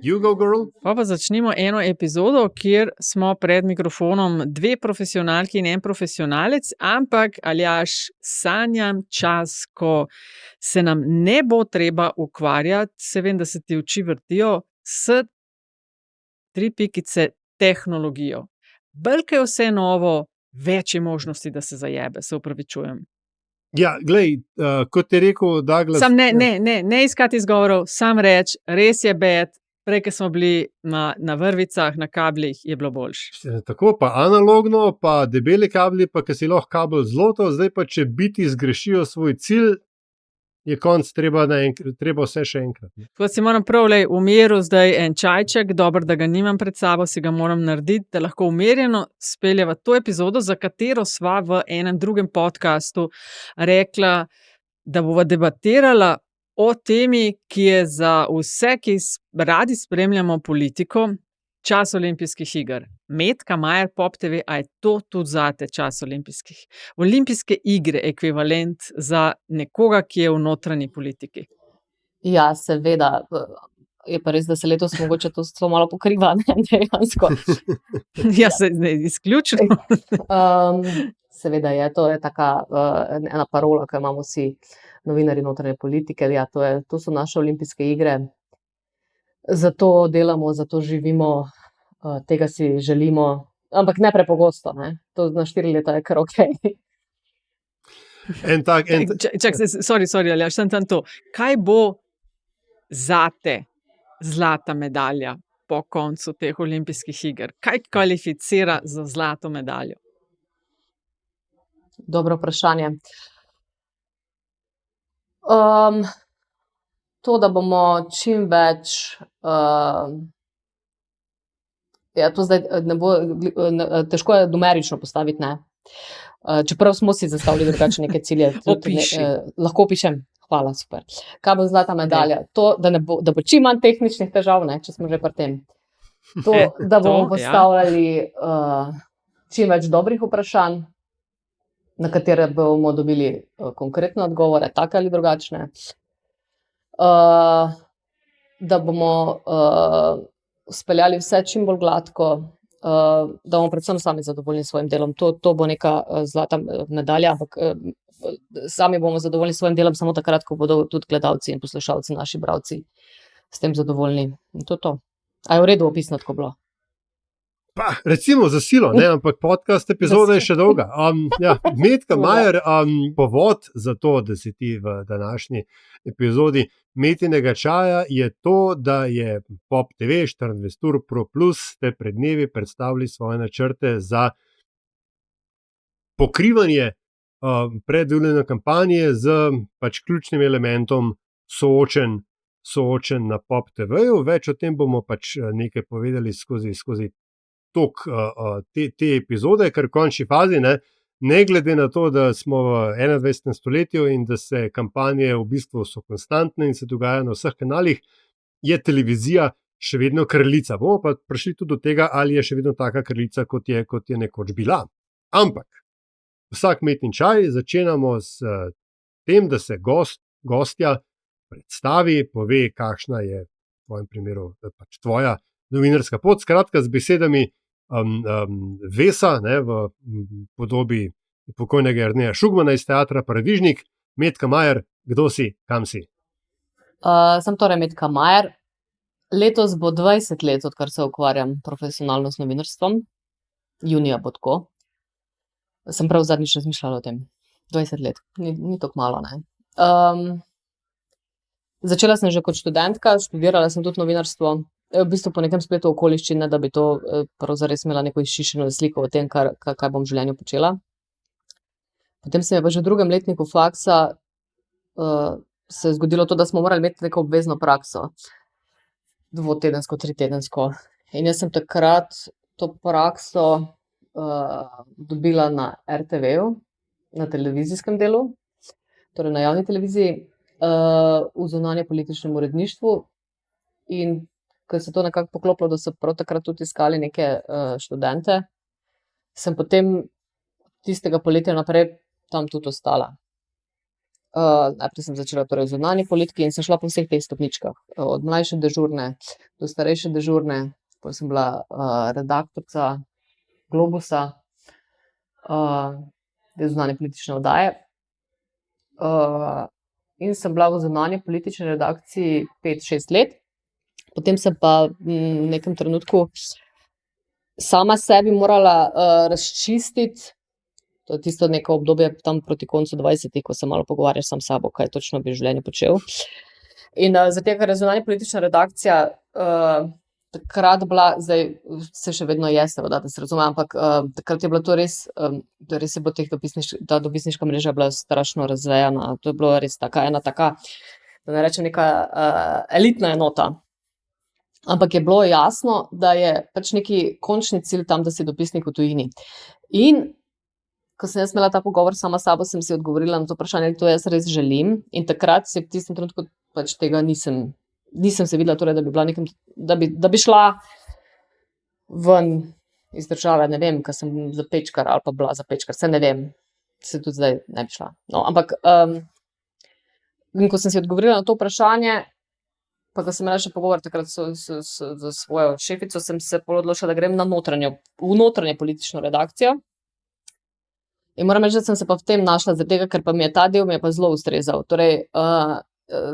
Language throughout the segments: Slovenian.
You go, girl. Pa začnimo eno epizodo, kjer smo pred mikrofonom dve profesionalki in en profesionalec, ampak Aljaž, sanjam čas, ko se nam ne bo treba ukvarjati, se vem, da se ti oči vrtijo, s tri pikice tehnologijo. Bolj ko je vse novo, več je možnosti, da se zajebe, se opravičujem. Ja, glej, kot je rekel Douglas... Sam ne iskati izgovorov, sam reč, res je bed. Prej, ko smo bili na vrvicah, na kablih, je bilo boljše. Tako, pa analogno, pa debeli kabli, pa ki si lahko kabel zloto, zdaj pa, če biti zgrešijo svoj cilj, je konc, treba vse še enkrat. Tako si moram prav v miru zdaj en čajček, dobro, da ga nimam pred sabo, si ga moram narediti, da lahko umirjeno speljeva to epizodo, za katero sva v enem drugem podcastu rekla, da bova debatirala o temi, ki je za vse, ki radi spremljamo politiko, čas olimpijskih iger. Metka Majer, Pop TV, a je to tudi zate čas olimpijskih? Olimpijske igre, ekvivalent za nekoga, ki je v notranji politiki. Ja, seveda. Je pa res, da se letos mogoče to malo pokriva, ne, dejansko. Ja, izključno. Seveda je, to je taka ena parola, ki imamo vsi novinarji notranje politike, ja, to so naše olimpijske igre. Zato delamo, zato živimo, tega si želimo, ampak ne prepogosto, ne. To na 4 leta je kar okej. Sorry, Aljaž, sem tam to. Kaj bo zate zlata medalja po koncu teh olimpijskih iger? Kaj kvalificira za zlato medaljo? Dobro vprašanje. To, da bomo čim več, to zdaj ne bo, težko je numerično postaviti, ne. Čeprav smo si zastavili drugače neke cilje. Opiši. Lahko opišem? Hvala, super. Kaj bo zlata medalja? To, da bo čim manj tehničnih težav, ne, če smo že pri tem. To, da bomo postavljali čim več dobrih vprašanj, na katere bomo dobili konkretne odgovore, take ali drugačne. Da bomo speljali vse čim bolj gladko, da bomo predvsem sami zadovoljni s svojim delom. To bo neka zlata medalja, ampak sami bomo zadovoljni s svojim delom samo takrat, ko bodo tudi gledalci in poslušalci, naši bralci, s tem zadovoljni. In to je to. A je v redu opisno tako bilo? Pa, recimo za silo, ne, ampak podcast epizoda je še dolga. Metka Majer, povod za to, da si ti v današnji epizodi Metinega čaja, je to, da je Pop TV 24 ur Pro Plus te pred dnevi predstavili svoje načrte za pokrivanje predvoljene kampanje z pač ključnim elementom soočen na Pop TV-ju. Več o tem bomo pač nekaj povedali skozi tok te epizode, ker v končni fazi, ne glede na to, da smo v 21. stoletju in da se kampanje v bistvu so konstantne in se dogajajo na vseh kanalih, je televizija še vedno kraljica. Bomo pa prišli tudi do tega, ali je še vedno taka kraljica, kot je nekoč bila. Ampak vsak Metin čaj začenjamo s tem, da se gostja predstavi, pove, kakšna je v tvojem primeru pač tvoja novinarska pot, skratka z besedami Vesa, ne, v podobi pokojnega Jerneja Šugmana iz teatra Paradižnik. Metka Majer, kdo si, kam si? Sem torej Metka Majer. Letos bo 20 let, odkar se ukvarjam profesionalno s novinarstvom. Junija bo tako. Sem prav zadnjič razmišljala o tem. 20 let, ni tako malo, ne. Začela sem že kot študentka, študirala sem tudi novinarstvo. V bistvu po nekem spletu okoliščin, da bi to zares imela neko izčiščeno sliko o tem, kaj bom v življenju počela. Potem se je pa že v drugem letniku faksa se je zgodilo to, da smo morali imeti neko obvezno prakso. 2-tedensko, 3-tedensko. In jaz sem takrat to prakso dobila na RTV-ju, na televizijskem delu, torej na javni televiziji, v zunanje političnem uredništvu. In ko se to nekako poklopilo, da so prav takrat tudi iskali neke študente, sem potem tistega poletja naprej tam tudi ostala. Najprej sem začela torej v zunanji politiki in sem šla po vseh teh stopničkah. Od mlajše dežurne do starejše dežurne, potem sem bila redaktorica Globusa, zunanje politične oddaje. In sem bila v zunanji politični redakciji 5-6 let. Potem sem pa v nekem trenutku sama sebi morala razčistiti, to je tisto neko obdobje tam proti koncu 20, ko se malo pogovarjaš sam s sabo, kaj točno bi v življenju počel. In zaradi tega, ker je zunanja politična redakcija takrat bila, zdaj se še vedno je, seveda, da se razume, ampak takrat je bilo to res je bilo ta dopisniška mreža bila strašno razvejana. To je bilo res ena taka, da ne rečem neka elitna enota. Ampak je bilo jasno, da je pač neki končni cilj tam, da si dopisnik v tujini. In ko sem jaz imela ta pogovor sama s sabo, sem si odgovorila na to vprašanje, ali to jaz res želim. In takrat se v tistem trenutku pač tega nisem se videla, torej, da bi bila nekem, da bi šla ven iz države, ne vem, ker sem za pečkar ali pa bila za pečkar, se ne vem, se tudi zdaj ne bi šla. No, ampak in ko sem si odgovorila na to vprašanje, pa ko sem imela še pogovor takrat z svojo šefico, sem se odločila, da grem v notranje politično redakcijo. In moram reči, da sem se pa v tem našla, zaradi tega, ker pa mi je ta del zelo ustrezal. Torej,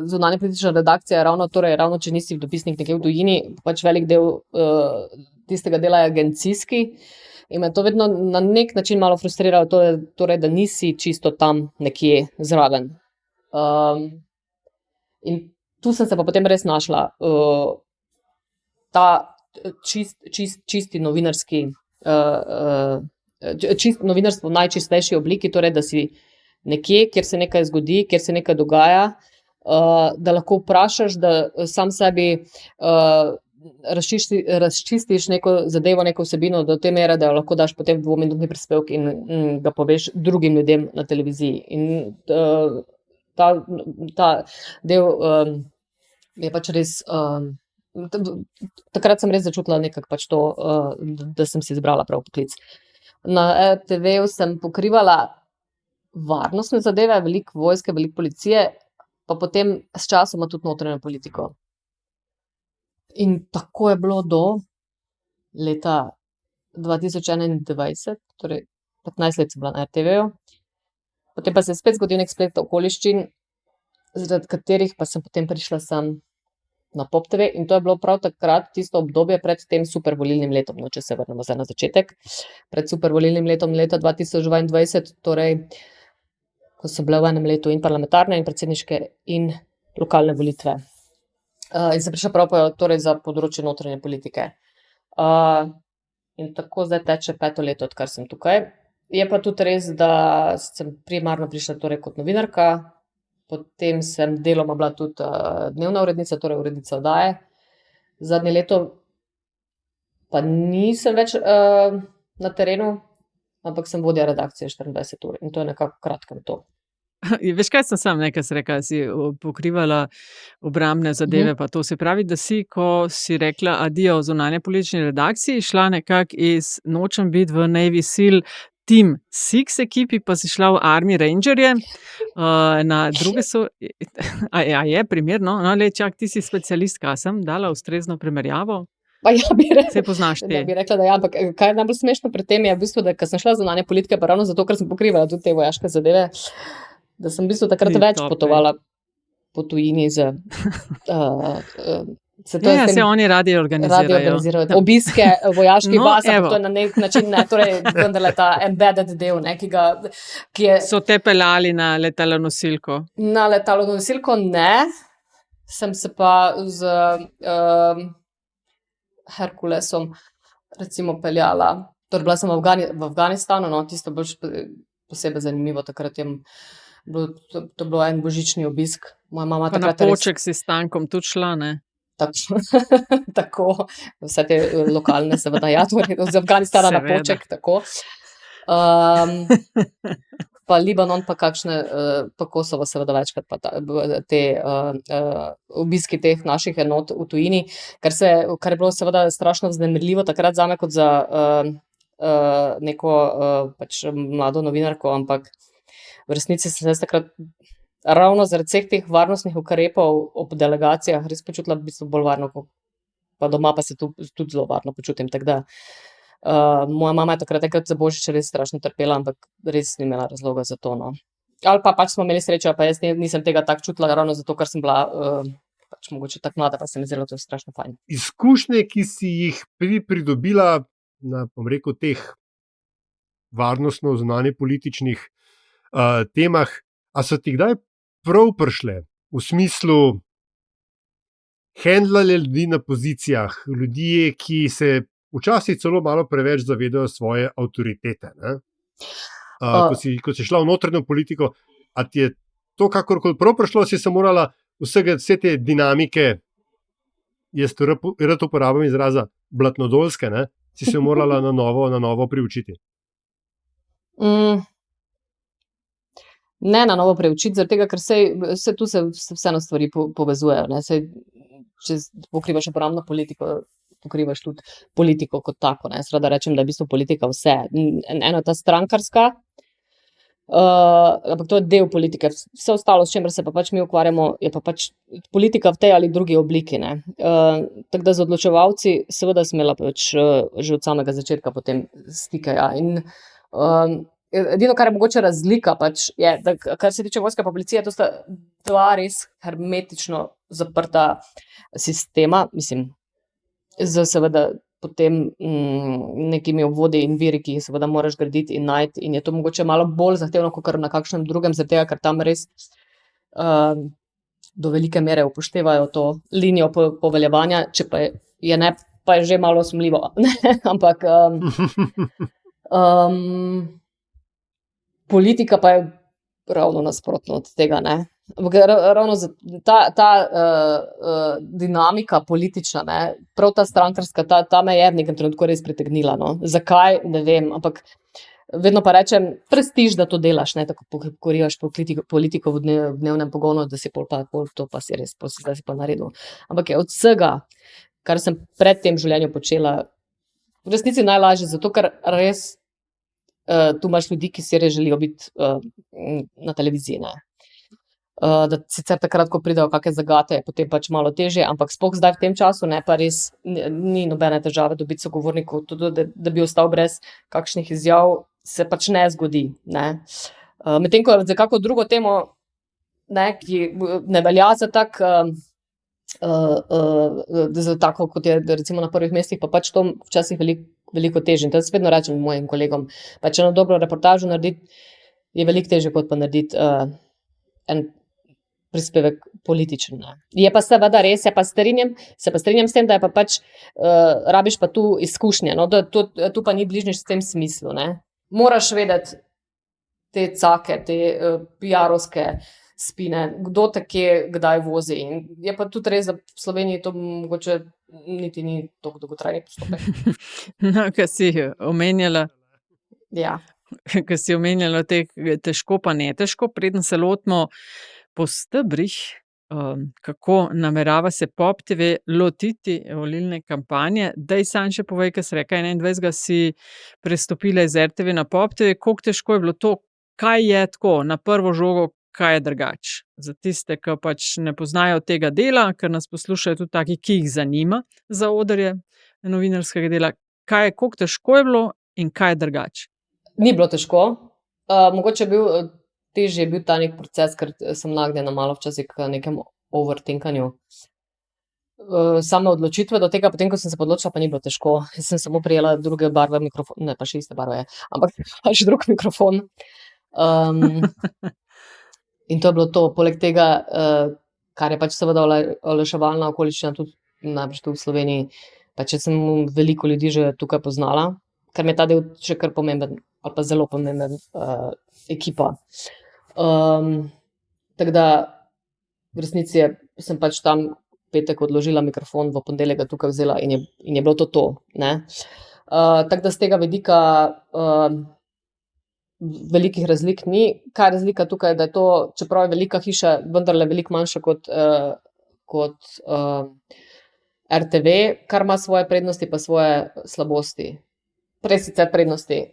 zunanja politična redakcija je ravno, če nisi dopisnik nekje v tujini, pač velik del tistega dela je agencijski. In me to vedno na nek način malo frustriralo, torej, da nisi čisto tam nekje zraven. In tu sem se pa potem res našla. Ta čisti novinarski novinarstvo v najčistejši obliki, torej, da si nekje, kjer se nekaj zgodi, kjer se nekaj dogaja, da lahko vprašaš, da sam sebi razčistiš neko zadevo, neko vsebino do te mere, da jo lahko daš potem 2-minutni prispevek in ga poveš drugim ljudem na televiziji. In ta del je pač res takrat sem res začutila nekako pač to, da sem si izbrala prav poklic. Na RTV-ju sem pokrivala varnostne zadeve, veliko vojske, veliko policije, pa potem s časoma tudi notranjo politiko. In tako je bilo do leta 2021, torej 15 let sem bila na RTV-ju. Potem pa se je spet zgodil nek splet okoliščin, zaradi katerih pa sem potem prišla sem na Pop TV, in to je bilo prav takrat tisto obdobje pred tem supervolilnim letom, no, če se vrnemo zdaj na začetek, pred supervolilnim letom leta 2022, torej, ko so bile v enem letu in parlamentarne in predsedniške in lokalne volitve. In sem prišla prav torej za področje notranje politike. In tako zdaj teče 5. leto, odkar sem tukaj. Je pa tudi res, da sem primarno prišla torej kot novinarka, potem sem deloma bila tudi dnevna urednica, torej urednica oddaje. Zadnje leto pa nisem več na terenu, ampak sem vodja redakcije 24 ur in to je nekako kratkem to. Veš, kaj sem nekaj rekla, si pokrivala obrambne zadeve, pa to se pravi, da si, ko si rekla adijo v zunanje politični redakciji, šla nekako iz nočem biti v Navy Seal Team 6 ekipi, pa si šla v Army Rangerje, na druge so, a je primerno, no, čak, ti si specialistka, sem dala ustrezno primerjavo? Pa ja, se poznaš te. Bi rekla, da ja, ampak kaj je najbolj smešno pri tem je v bistvu, da ko sem šla v zunanje politike, pa ravno zato, ker sem pokrivala tudi te vojaške zadeve, da sem v bistvu takrat več potovala po tujini z se oni radi organizirajo. Obiske vojaških baz, to je na nek način, torej vendarle ta embedded del, ki je... So te peljali na letalonosilko? Na letalonosilko ne, sem se pa z Herkulesom recimo peljala, torej bila sem v Afganistanu, no, tisto bolj posebej zanimivo, takrat je to bilo en božični obisk. Moja mama pa takrat na Poček si s tankom tudi šla, ne? Tako, vse te lokalne seveda, ja, torej z Afganistana na Poček, tako. Pa Libanon, pa kakšne, pa Kosovo seveda večkrat, pa te obiski teh naših enot v tujini, kar je bilo seveda strašno vznemirljivo takrat zame kot za neko pač mlado novinarko, ampak v resnici sem se takrat ravno zaradi vseh teh varnostnih ukrepov ob delegacijah res počutila v bistvu bolj varno, pa doma pa se tudi zelo varno počutim. Tako da, moja mama je takrat za Božič res strašno trpela, ampak res ni imela razloga za to. No. Ali pa pač smo imeli srečo, pa jaz nisem tega tako čutila, ravno zato, ker sem bila pač mogoče tako mlada, pa se mi zdelo to strašno fajn. Izkušnje, ki si jih pridobila na, bom rekel, teh varnostno zunanje političnih temah, a so ti kdaj prav prišle v smislu handlali ljudi na pozicijah, ljudje, ki se včasih celo malo preveč zavedajo svoje avtoritete. Ko si šla v notranjo politiko, a ti je to kakorkoli prav prišlo, si se morala vse te dinamike, jaz rad uporabljam izraza blatnodolske, si se morala na novo priučiti. Ne na novo preučiti, zaradi tega, ker se tu se vseeno stvari povezujejo. Če pokrivaš uporabno politiko, pokrivaš tudi politiko kot tako. Seveda rečem, da je v bistvu politika vse. Eno je ta strankarska, ampak to je del politike. Vse ostalo, s čemer se pa pač mi ukvarjamo, je pa pač politika v tej ali drugi obliki. Tako da z odločevalci seveda sem imela pač že od samega začetka potem stike. Ja. In edino, kar je mogoče razlika, pač je, da kar se tiče vojske pa policije, to sta dva res hermetično zaprta sistema, mislim, z seveda potem nekimi obvodi in viri, ki jih seveda moraš graditi in najti, in je to mogoče malo bolj zahtevno, kot na kakšnem drugem, zaradi tega, ker tam res do velike mere upoštevajo to linijo poveljevanja, če pa je ne, pa je že malo sumljivo. Ampak politika pa je ravno nasprotno od tega, ravno ta dinamika politična, prav ta strankarska, ta me je v nekem trenutku res pritegnila. Zakaj, ne vem, ampak vedno pa rečem, prestiž, da to delaš, tako pokrivaš politiko v dnevnem pogonu, da si pol to pa si res, da si pa naredil. Ampak je od vsega, kar sem pred tem življenju počela, v resnici najlažje, zato ker res tu imaš ljudi, ki si res želijo biti na televiziji. Da sicer takrat, ko pridejo kakšne zagate, je potem pač malo težje, ampak sploh zdaj v tem času pa res ni nobene težave dobiti sogovornikov, tudi da bi ostal brez kakšnih izjav, se pač ne zgodi. Medtem ko za kako drugo temo, ki ne velja za tako, kot je recimo na prvih mestih, pa pač to včasih veliko težje. In to jaz vedno rečem mojim kolegom, pa če eno dobro reportažo narediti, je veliko težje, kot pa narediti en prispevek političen. Je pa seveda res, se pa strinjam s tem, da je pa pač rabiš pa tu izkušnje, da tu pa ni bližnjič v tem smislu. Moraš vedeti te cake, te PR-ovske spine, kdo te kje, kdaj vozi. In je pa tudi res, da v Sloveniji to mogoče niti ni toliko dolgotrajni postopek. Ko si omenjala, Ja. ko si omenjala težko pa ne težko, preden se lotimo po stebrih, kako namerava se Pop TV lotiti volilne kampanje. Daj sam še povej, kaj si rekla, 21. si prestopila iz RTV na Pop TV, koliko težko je bilo to, kaj je tako na prvo žogo, kaj je drugače. Za tiste, ki pač ne poznajo tega dela, ker nas poslušajo tudi taki, ki jih zanima za odrje novinarskega dela, koliko težko je bilo in kaj je drugače. Ni bilo težko. Mogoče težje je bil ta nek proces, ker sem nagnjena malo včasih k nekem overthinkanju. Same odločitve do tega, potem, ko sem se odločila, pa ni bilo težko. Jaz sem samo prijela druge barve mikrofon, ne, pa še iste barve je, ampak pač drug mikrofon. In to je bilo to. Poleg tega, kar je pač seveda olajševalna okoliščina tudi najbrž tu v Sloveniji, pač sem veliko ljudi že tukaj poznala, ker mi je ta del še kar pomemben, ali pa zelo pomemben ekipa. Tako da v resnici sem pač tam petek odložila mikrofon, v ponedeljek ga tukaj vzela in je bilo to. Tako da z tega vidika velikih razlik ni. Kaj je razlika tukaj, da je to, čeprav je velika hiša, vendarle veliko manjša kot RTV, kar ima svoje prednosti pa svoje slabosti. Prej sicer prednosti.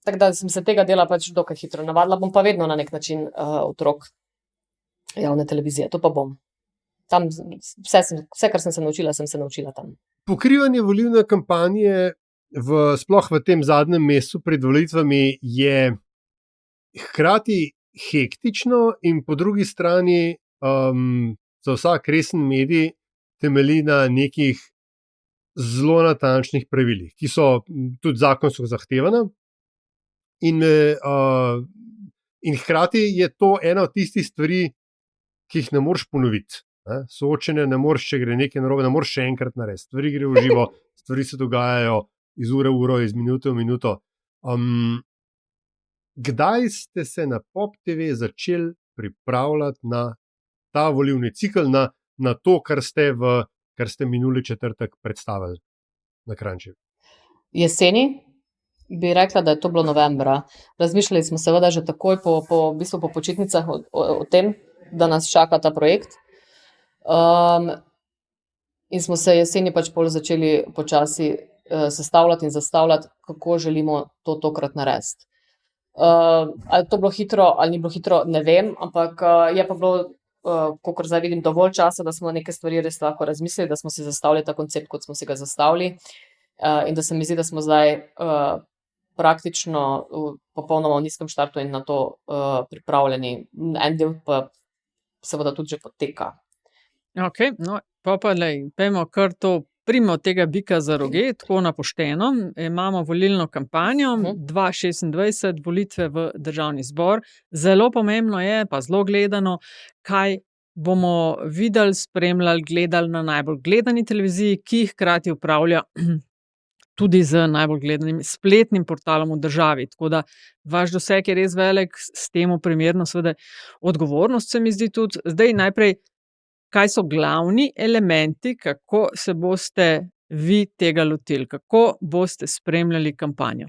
Tako da sem se tega dela pač dokaj hitro navadila, bom pa vedno na nek način otrok javne televizije, to pa bom. Tam vse, kar sem se naučila tam. Pokrivanje volilne kampanje sploh v tem zadnjem mesecu pred volitvami je hkrati hektično in po drugi strani za vsak resen medij temelji na nekih zelo natančnih pravilih, ki so tudi zakonsko zahtevana. In hkrati je to ena od tistih stvari, ki jih ne moreš ponoviti. Soočenje ne moreš, če gre nekaj narobe, ne moreš še enkrat narediti. Stvari gre v živo, stvari se dogajajo iz ure v uro, iz minute v minuto. Kdaj ste se na Pop TV začeli pripravljati na ta volilni cikel, na to, kar ste minuli četrtek predstavili na Kranjči? Jeseni bi rekla, da je to bilo novembra. Razmišljali smo seveda že takoj po počitnicah o tem, da nas čaka ta projekt. In smo se jeseni pač pol začeli počasi sestavljati in zastavljati, kako želimo to tokrat narediti. Ali to bilo hitro ali ni bilo hitro, ne vem, ampak je pa bilo, kakor zdaj vidim, dovolj časa, da smo neke stvari res lahko razmislili, da smo si zastavili ta koncept, kot smo si ga zastavili, in da se mi zdi, da smo zdaj praktično popolnoma v nizkem štartu in na to pripravljeni. En del pa seveda tudi že poteka. Ok, no, pa pejmo kar to, primo tega bika za roge, tako na pošteno. Imamo volilno kampanjo, 2026, volitve v Državni zbor. Zelo pomembno je, pa zelo gledano, kaj bomo videli, spremljali, gledali na najbolj gledani televiziji, ki jih hkrati upravlja tudi z najbolj gledanim spletnim portalom v državi. Tako da vaš doseg je res velik, s temu primerno seveda odgovornost, se mi zdi tudi. Zdaj najprej, kaj so glavni elementi, kako se boste vi tega lotili, kako boste spremljali kampanjo?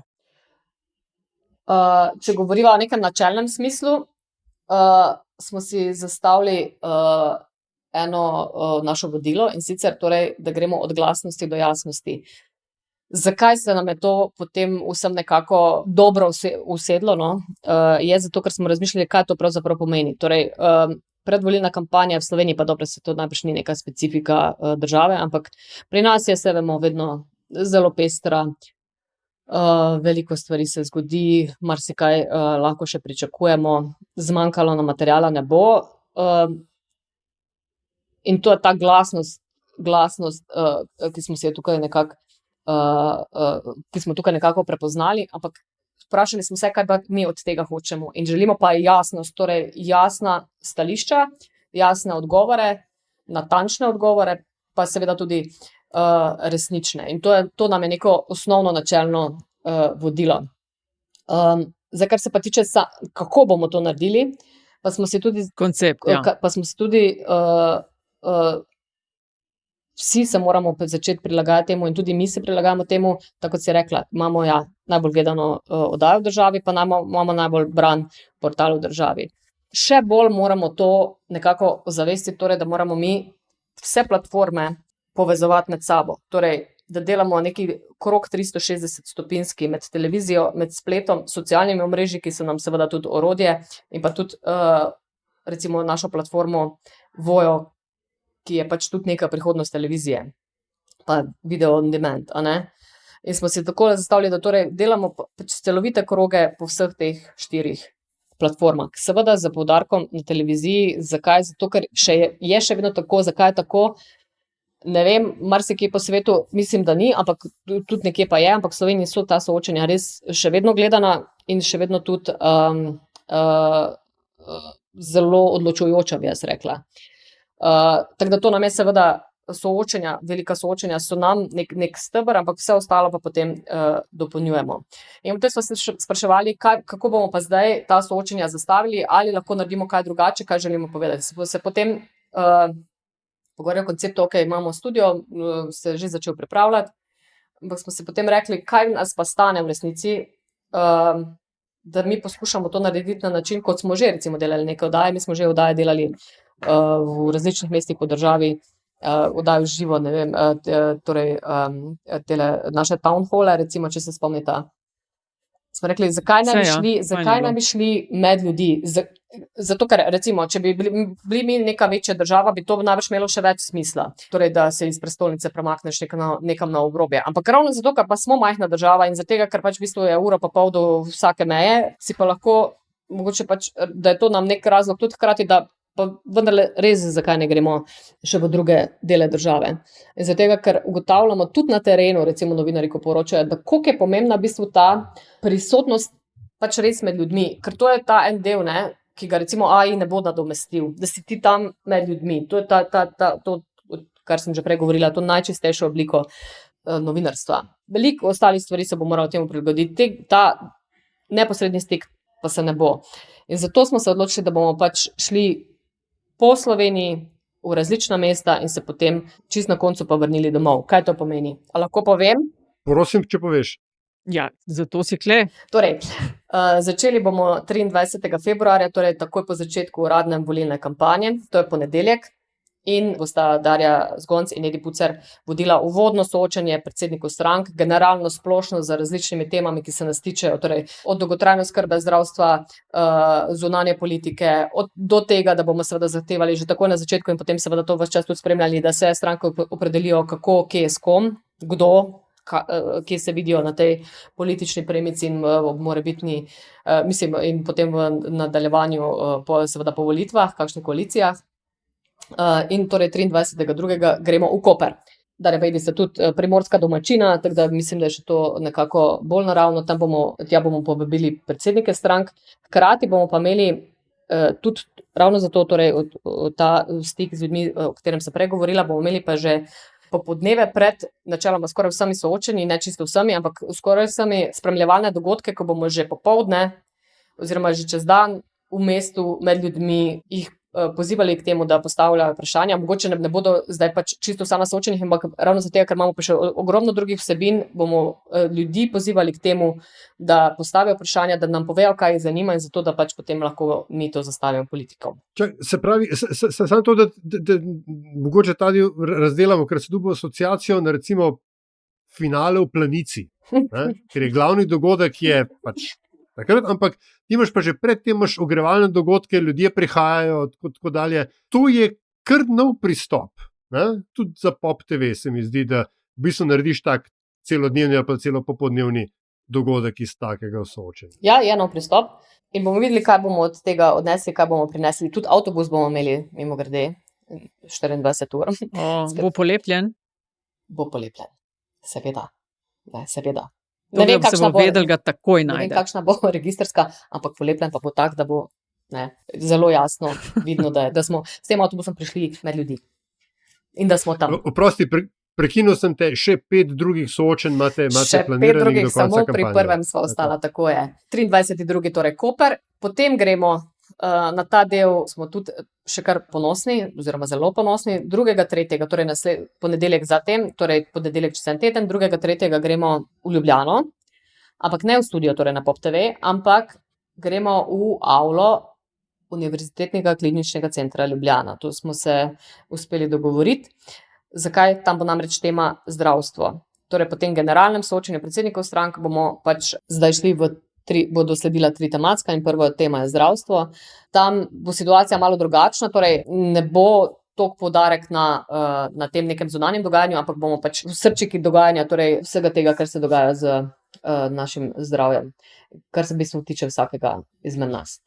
Če govoriva o nekem načelnem smislu, smo si zastavili eno našo vodilo, in sicer torej, da gremo od glasnosti do jasnosti. Zakaj se nam je to potem vsem nekako dobro usedlo, no? Je zato, ker smo razmišljali, kaj to pravzaprav pomeni. Torej, predvolilna kampanja v Sloveniji, pa dobro, se to najbrž ni neka specifika države, ampak pri nas je, se vemo, vedno zelo pestra, veliko stvari se zgodi, marsikaj lahko še pričakujemo, zmanjkalo nam materiala ne bo. In to je ta glasnost, ki smo si jo tukaj nekako ki smo tukaj nekako prepoznali, ampak vprašali smo se, kaj pa mi od tega hočemo, in želimo pa jasnost, torej jasna stališča, jasne odgovore, natančne odgovore, pa seveda tudi resnične. In to nam je neko osnovno načelno vodilo. Zdaj, kar se pa tiče, kako bomo to naredili, pa smo si tudi koncept, ja. Pa smo si tudi vsi se moramo začeti prilagajati temu, in tudi mi se prilagajamo temu, tako kot si rekla, imamo najbolj gledano oddajo v državi, pa imamo najbolj bran portal v državi. Še bolj moramo to nekako ozavestiti, torej, da moramo mi vse platforme povezovati med sabo. Torej, da delamo neki krog 360-stopinjski med televizijo, med spletom, socialnimi omrežji, ki so nam seveda tudi orodje, in pa tudi recimo našo platformo Voyo, ki je pač tudi neka prihodnost televizije, pa video on demand, a ne? In smo si tako zastavili, da torej delamo pač celovite kroge po vseh teh 4 platformah. Seveda za poudarkom na televiziji. Zakaj? Zato, ker je še vedno tako. Zakaj je tako? Ne vem, marsikje po svetu mislim, da ni, ampak tudi nekje pa je, ampak v Sloveniji so ta soočenja res še vedno gledana in še vedno tudi zelo odločujoča, bi jaz rekla. Tako da to nam je seveda soočenja, velika soočenja so nam nek steber, ampak vse ostalo pa potem dopolnjujemo. In potem smo se spraševali, kako bomo pa zdaj ta soočenja zastavili, ali lahko naredimo kaj drugače, kaj želimo povedati. Smo se potem pogovarjali o konceptu, ok, imamo studio, se že začel pripravljati, ampak smo se potem rekli, kaj nas pa stane v resnici, da mi poskušamo to narediti na način, kot smo že recimo delali neke oddaje. Mi smo že oddaje delali v različnih mestih po državi, oddajo živo, ne vem, torej tele naše town hole, recimo, če se spomnite. Smo rekli, zakaj Saj ja, fajn je bilo. ne bi šli med ljudi. Zato, ker recimo, če bi bili mi neka večja država, bi to najbrž imelo še več smisla. Torej, da se iz prestolnice premakneš nekam na obrobje. Ampak ravno zato, ker pa smo majhna država in zato, ker pač v bistvu je ura pa pol do vsake meje, si pa lahko, mogoče pač, da je to nam nek razlog tudi hkrati, da pa vendarle res, zakaj ne gremo še v druge dele države. In zato, ker ugotavljamo tudi na terenu, recimo novinarji, ko poročajo, da koliko je pomembna v bistvu ta prisotnost pač res med ljudmi, ker to je ta en del, ne, ki ga recimo AI ne bo nadomestil, da si ti tam med ljudmi. To je to, kar sem že prej govorila, to najčistejšo obliko novinarstva. Veliko ostalih stvari se bo moralo temu prilagoditi, ta neposredni stik pa se ne bo. In zato smo se odločili, da bomo pač šli po Sloveniji v različna mesta in se potem čist na koncu pa vrnili domov. Kaj to pomeni? A lahko povem? Prosim, če poveš. Ja, zato si kle. Torej, začeli bomo 23. februarja, torej takoj po začetku uradne volilne kampanje, to je ponedeljek, in bosta Darja Zgonc in Edi Pucer vodila uvodno soočenje predsednikov strank, generalno splošno z različnimi temami, ki se nas tičejo, torej od dolgotrajne oskrbe, zdravstva, zunanje politike, do tega, da bomo seveda zahtevali že takoj na začetku in potem seveda to ves čas tudi spremljali, da se stranke opredelijo, kako, kje, s kom, kdo, kje se vidijo na tej politični premici in morebitni, in potem v nadaljevanju seveda po volitvah, kakšnih koalicijah. In torej 23.2. gremo v Koper. Darja Baby sta tudi primorska domačina, tako da mislim, da je še to nekako bolj naravno. Tja bomo povabili predsednike strank. Hkrati bomo pa imeli tudi ravno zato, torej ta stik z ljudmi, o katerem sem prej govorila, bomo imeli pa že popodneve pred načeloma skoraj vsemi soočenji, ne čisto vsemi, ampak skoraj vsemi spremljevalne dogodke, ko bomo že popoldne oziroma že čez dan v mestu med ljudmi jih pozivali k temu, da postavljajo vprašanja. Mogoče ne bodo zdaj pač čisto sama soočenih, ampak ravno zato, ker imamo pa še ogromno drugih vsebin, bomo ljudi pozivali k temu, da postavijo vprašanja, da nam povejo, kaj jih zanima in zato, da pač potem lahko mi to zastavimo politikom. Se pravi, samo to, da mogoče ta del razdelamo, ker se dobi asociacijo na recimo finale v Planici, ker je glavni dogodek je pač takrat, ampak ti imaš pa že predtem ogrevalne dogodke, ljudje prihajajo, tako dalje. To je kar nov pristop, ne? Tudi za Pop TV se mi zdi, da v bistvu narediš tak celodnevni ali pa celo popodnevni dogodek iz takega soočenja. Ja, je nov pristop in bomo videli, kaj bomo od tega odnesli, kaj bomo prinesli. Tudi avtobus bomo imeli, mimogrede, 24 ur. Bo polepljen? Bo polepljen, seveda. Seveda. Ne vem, se bo vedel, ga takoj najde. Ne vem, kakšna bo registrska, ampak polepljen pa bo tak, da bo zelo jasno vidno, da smo s tem avtobusom prišli med ljudi in da smo tam. Oprosti, prekinil sem te, še 5 drugih soočenj imate planiranih do konca kampanje. Še 5 drugih, samo pri prvem sva ostala, tako je. 23.2. torej Koper, potem gremo na ta del, smo tudi še kar ponosni, oziroma zelo ponosni. 2.3., torej ponedeljek zatem, torej ponedeljek čez en teden, 2.3. gremo v Ljubljano, ampak ne v studio, torej na Pop TV, ampak gremo v avlo Univerzitetnega kliničnega centra Ljubljana. Tu smo se uspeli dogovoriti. Zakaj? Tam bo namreč tema zdravstvo. Torej po tem generalnem soočenju predsednikov strank bomo pač zdaj šli bodo sledila 3 tematska in prva tema je zdravstvo. Tam bo situacija malo drugačna, torej ne bo toliko poudarek na tem nekem zunanjem dogajanju, ampak bomo pač v srčiki dogajanja, torej vsega tega, kar se dogaja z našim zdravjem, kar se v bistvu tiče vsakega izmed nas.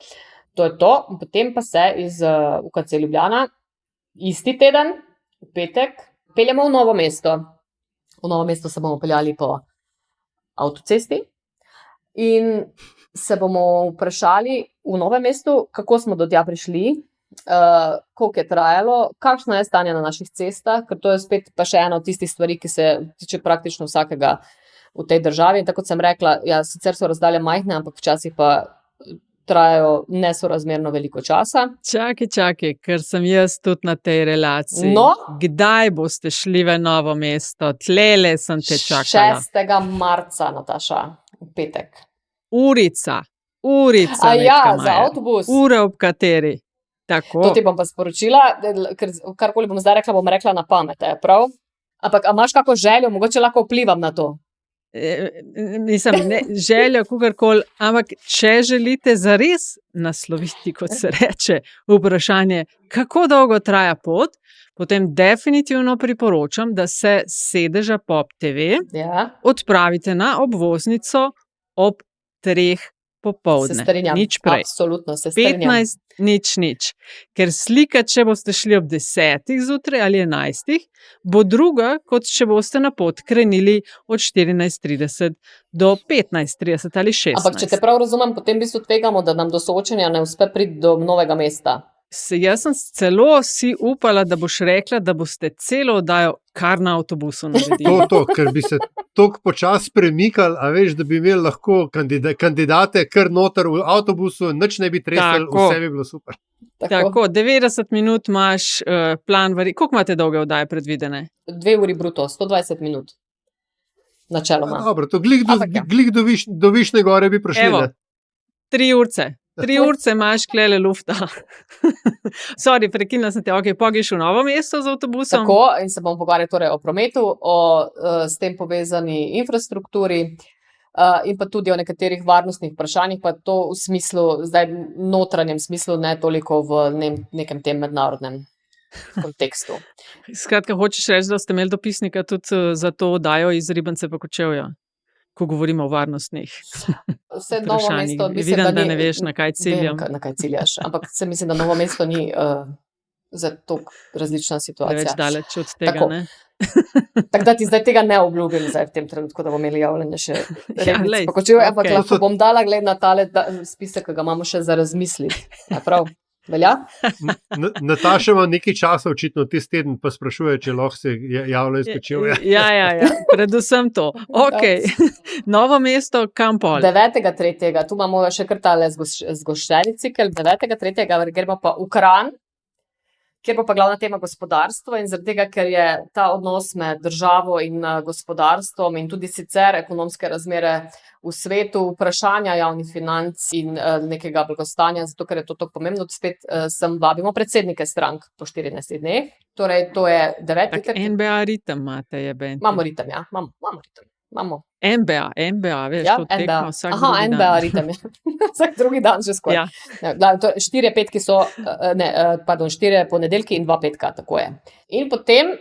To je to, potem pa se iz UKC Ljubljana isti teden, v petek, peljemo v Novo mesto. V Novo mesto se bomo peljali po avtocesti in se bomo vprašali v Novem mestu, kako smo do tja prišli, koliko je trajalo, kakšno je stanje na naših cestah, ker to je spet pa še ena od tistih stvari, ki se tiče praktično vsakega v tej državi. In tako kot sem rekla, ja, sicer so razdalje majhne, ampak včasih pa trajajo nesorazmerno veliko časa. Čakaj, ker sem jaz tudi na tej relaciji. No? Kdaj boste šli v Novo mesto? Tlele sem te čakala. 6. marca, Nataša, v petek. Urica. A ja, za avtobus. Ura ob kateri. Tako. To ti bom pa sporočila, ker karkoli bom zdaj rekla, bom rekla na pamet, prav? Ampak a imaš kako željo, mogoče lahko vplivam na to? Mislim, ne, željo, kogarkoli, ampak če želite zares nasloviti, kot se reče, vprašanje, kako dolgo traja pot, potem definitivno priporočam, da se s sedeža Pop TV odpravite na obvoznico ob 3 popoldne. Se strinjam, nič prej. absolutno se strinjam. 15, nič. Ker slika, če boste šli ob 10 zjutraj ali 11, bo druga, kot če boste na pot krenili od 14:30 do 15:30 ali 16. Ampak, če te prav razumem, potem v bistvu tvegamo, da nam do soočenja ne uspe priti do Novega mesta. Jaz sem celo si upala, da boš rekla, da boste celo oddajo kar na avtobusu naredili. To, ker bi se toliko počasi premikali, a veš, da bi imeli lahko kandidate kar noter v avtobusu, nič ne bi tresel, Tako. vse bi bilo super. Tako, 90 minut imaš plan. Koliko imate dolge oddaje predvidene? 2 uri bruto, 120 minut. Načeloma. Dobro, to glih Ampak ja. do Višne gore bi prišli. Evo. Ne? 3 urce. 3 urce imaš klele lufta. Sorry, prekinila sem te. Ok, pogriš v Novo mesto z avtobusom. Tako, in se bomo pogovarjali torej o prometu, o s tem povezani infrastrukturi in pa tudi o nekaterih varnostnih vprašanjih, pa to v smislu, zdaj notranjem smislu, ne toliko v nekem tem mednarodnem kontekstu. Skratka, hočeš reči, da ste imeli dopisnika tudi za to oddajo iz Ribnice pa Kočevja, ko govorimo o varnostnih Vse Novo vprašanjih. mesto, mislim, Vidim, da ni- ne veš, na kaj ciljam. Vem, na kaj ciljaš, ampak se mislim, da Novo mesto ni za to različna Preveč situacija. daleč od tega, Tako. ne? Tako da ti zdaj tega ne obljubim zdaj v tem trenutku, da bomo imeli javljanje še Ja, glej, ampak okej. lahko bom dala gled na tale spisek, ki ga imamo še za razmisliti. Ja, prav, velja? Nataša ima nekaj časa, očitno tisti teden, pa sprašuje, če lahko se javlja iz Kočevja. Ja, predvsem to. Okay. Novo mesto, kam pol? 9.3. Tu imamo še kar tale zgoščeni cikel. 9.3. gremo pa v Kranj, kjer bo pa glavna tema gospodarstvo in zaradi tega, ker je ta odnos med državo in gospodarstvom in tudi sicer ekonomske razmere v svetu, vprašanja javnih financ in nekega blagostanja, zato ker je to tako pomembno, spet sem vabimo predsednike strank po 14 dneh. Torej, to je 9. Tak NBA ritem imate, je benti. Imamo ritem, ja. Imamo ritem. Imamo. NBA, veš, Ja, to tekmo NBA. vsak Aha, drugi NBA dan. ritem je. Vsak drugi dan že skoraj. Ja. 4 petki so, 4 ponedeljki in 2 petka, tako je. In potem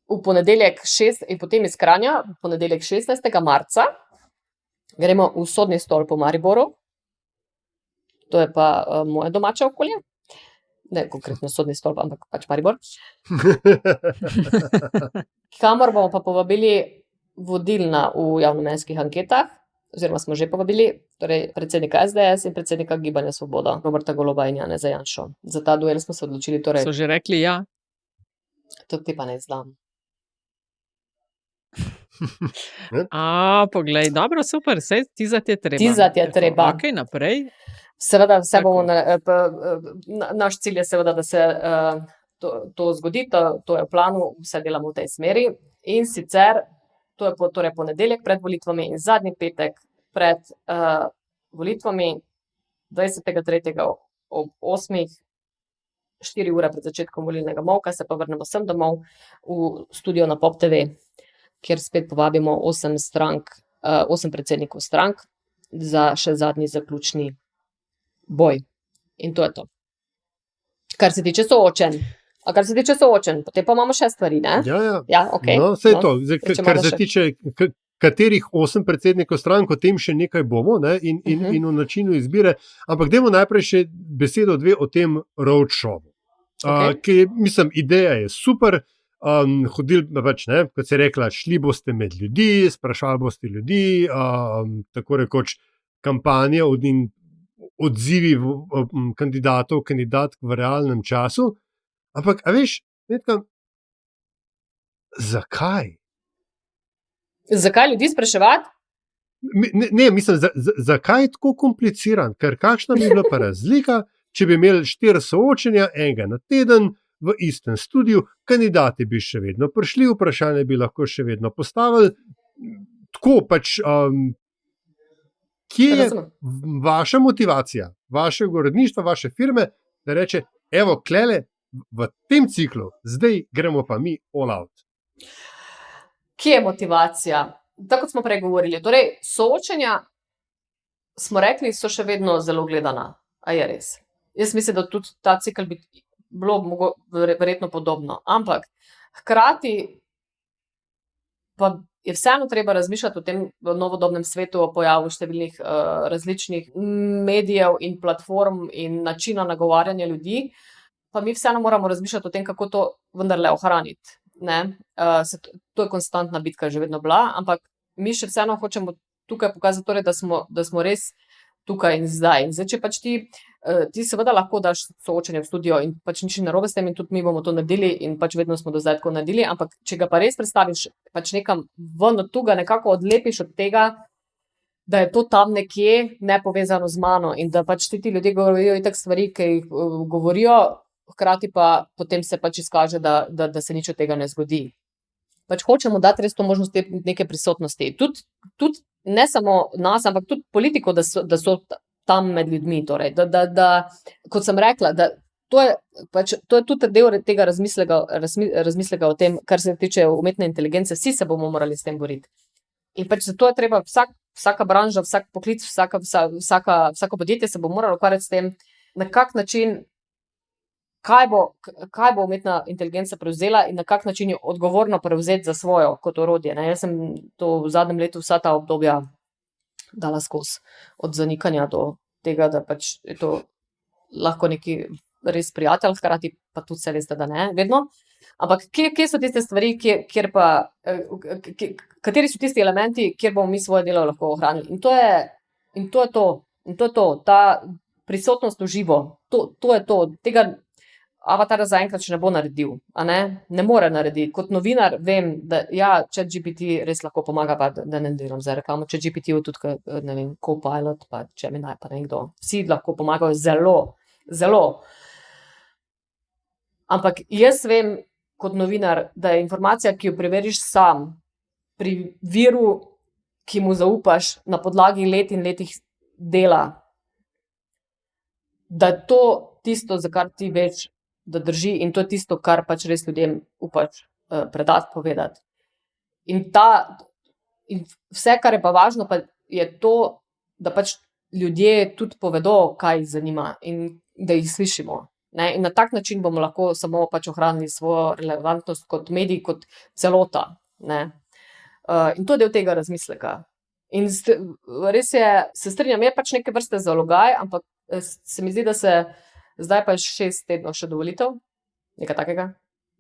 v ponedeljek in potem iz Kranja, v ponedeljek 16. marca, gremo v Sodni stol po Mariboru. To je pa moje domače okolje. Ne konkretno Sodni stol, ampak pač Maribor. Kamor bomo pa povabili vodilna v javnomnenjskih anketah, oziroma smo že povabili, torej predsednika SDS in predsednika Gibanja Svoboda, Roberta Goloba in Janeza Janšo. Za ta duel smo se odločili, torej, So že rekli ja. to ti pa ne znam. Poglej, dobro, super, sej tizati je treba. Tizati je treba. Ok, naprej. Seveda, vse Tako. bomo, naš cilj je seveda, da se to zgodi, to je v planu, vse delamo v tej smeri. In sicer, to je torej ponedeljek pred volitvami in zadnji petek pred volitvami, 20.3. ob 8. 4 ure pred začetkom volilnega molka, se pa vrnemo sem domov v studio na Pop TV, kjer spet povabimo 8 predsednikov strank za še zadnji zaključni boj. In to je to. Kar se tiče soočenj, potem pa imamo še stvari, ne? Ja, ok. No, vse je to. Zdaj, Če kar malo se še- tiče katerih 8 predsednikov strank, o tem še nekaj bomo, ne, in o načinu izbire. Ampak dajmo najprej še besedo dve o tem roadshowu. Okej. Ki, mislim, ideja je super. Hodili, pač, ne, kot se je rekla, šli boste med ljudi, sprašvali boste ljudi, tako rekoč kampanje in odzivi kandidatk v realnem času. Ampak, a veš, Metka, zakaj? Zakaj ljudi spraševati? Ne, mislim, zakaj je tako kompliciran? Ker kakšna bi bila pa razlika, če bi imeli 4 soočenja, enega na teden, v istem studiu, kandidati bi še vedno prišli, vprašanje bi lahko še vedno postavili. Tako pač, kje je vaša motivacija, vašega uredništva, vaše firme, da reče, evo, klele, v tem ciklu, zdaj gremo pa mi all out. Kje je motivacija? tako kot smo prej govorili, torej soočenja, smo rekli, so še vedno zelo gledana. A je res? Jaz mislim, da tudi ta cikel bi bilo verjetno podobno. Ampak hkrati pa je vseeno treba razmišljati o tem novodobnem svetu, o pojavu številnih različnih medijev in platform in načina nagovarjanja ljudi, pa mi vseeno moramo razmišljati o tem, kako to vendarle ohraniti. To je konstantna bitka že vedno bila, ampak mi še vseeno hočemo tukaj pokazati, torej, da smo res tukaj in zdaj. In zdaj, če pač ti seveda lahko daš soočenje v studio in pač nič ni narobe s tem in tudi mi bomo to naredili in pač vedno smo do zdaj tako naredili, ampak če ga pa res predstaviš pač nekam ven od tega, nekako odlepiš od tega, da je to tam nekje nepovezano z mano in da pač ti ljudje govorijo itak stvari, ki jih govorijo, hkrati pa potem se pač izkaže, da se nič od tega ne zgodi. Pač hočemo dati res to možnost neke prisotnosti. Tudi ne samo nas, ampak tudi politiko, da so tam med ljudmi. Torej, kot sem rekla, da to je tudi del tega razmisleka o tem, kar se tiče umetne inteligence, vsi se bomo morali s tem boriti. In pač zato je treba vsaka branža, vsak poklic, vsako podjetje se bo moralo ukvarjati s tem, na kak način, kaj bo umetna inteligenca prevzela in na kak način jo odgovorno prevzeti za svojo kot orodje. Jaz sem to v zadnjem letu vsa ta obdobja dala skozi, od zanikanja do tega, da pač je to lahko neki res prijatelj, hkrati pa tudi se veste, da ne, vedno. Ampak kje so tiste stvari, kateri so tisti elementi, kjer bomo mi svoje delo lahko ohranili. In to je to, ta prisotnost v živo, to je to, tega Avatar zaenkrat še ne bo naredil, ne more narediti. Kot novinar vem, da ChatGPT res lahko pomaga, pa da ne delam za reklamo, ChatGPT je tudi, ne vem, Copilot, pa Gemini, pa nekdo. Vsi lahko pomagajo zelo, zelo. Ampak jaz vem kot novinar, da je informacija, ki jo preveriš sam, pri viru, ki mu zaupaš na podlagi let in letih dela, da je to tisto, za kar ti veš, da drži in to je tisto, kar pač res ljudem upaš predati, povedati. In vse, kar je pa važno, pa je to, da pač ljudje tudi povedo, kaj jih zanima in da jih slišimo. In na tak način bomo lahko samo pač ohranili svojo relevantnost kot medij, kot celota. In to je del tega razmisleka. In res se strinjam, je pač neke vrste zalogaj, ampak se mi zdi, da se zdaj pa je 6 tednov še do volitev, nekaj takega.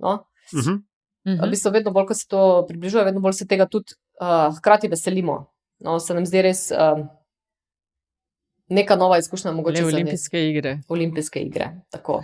No? V bistvu vedno bolj, ko se to približuje, vedno bolj se tega tudi hkrati veselimo. No, se nam zdi res neka nova izkušnja. Mogoče Olimpijske igre, tako.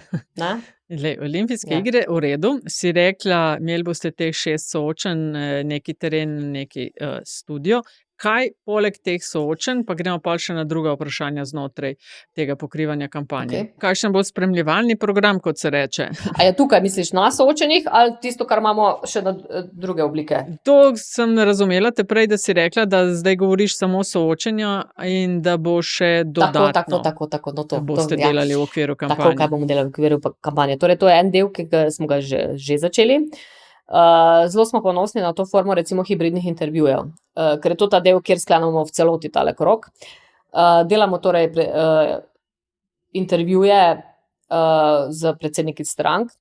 Olimpijske igre, v redu. Si rekla, imeli boste teh 6 soočenj, neki teren, neki studio. Kaj poleg teh soočenj, pa gremo pa še na druga vprašanja znotraj tega pokrivanja kampanje. Okay. Kakšen bo spremljevalni program, kot se reče? A je tukaj, misliš, na soočenjih ali tisto, kar imamo še na druge oblike? To sem razumela te prej, da si rekla, da zdaj govoriš samo soočenja in da bo še dodatno. Tako. No, to boste delali v okviru kampanje. Tako, kaj bomo delali v okviru kampanje. Torej, to je en del, ki smo ga že začeli. Zelo smo ponosni na to formo, recimo hibridnih intervjujev, ker je to ta del, kjer sklenemo v celoti tale krog. Delamo torej intervjuje z predsedniki strank.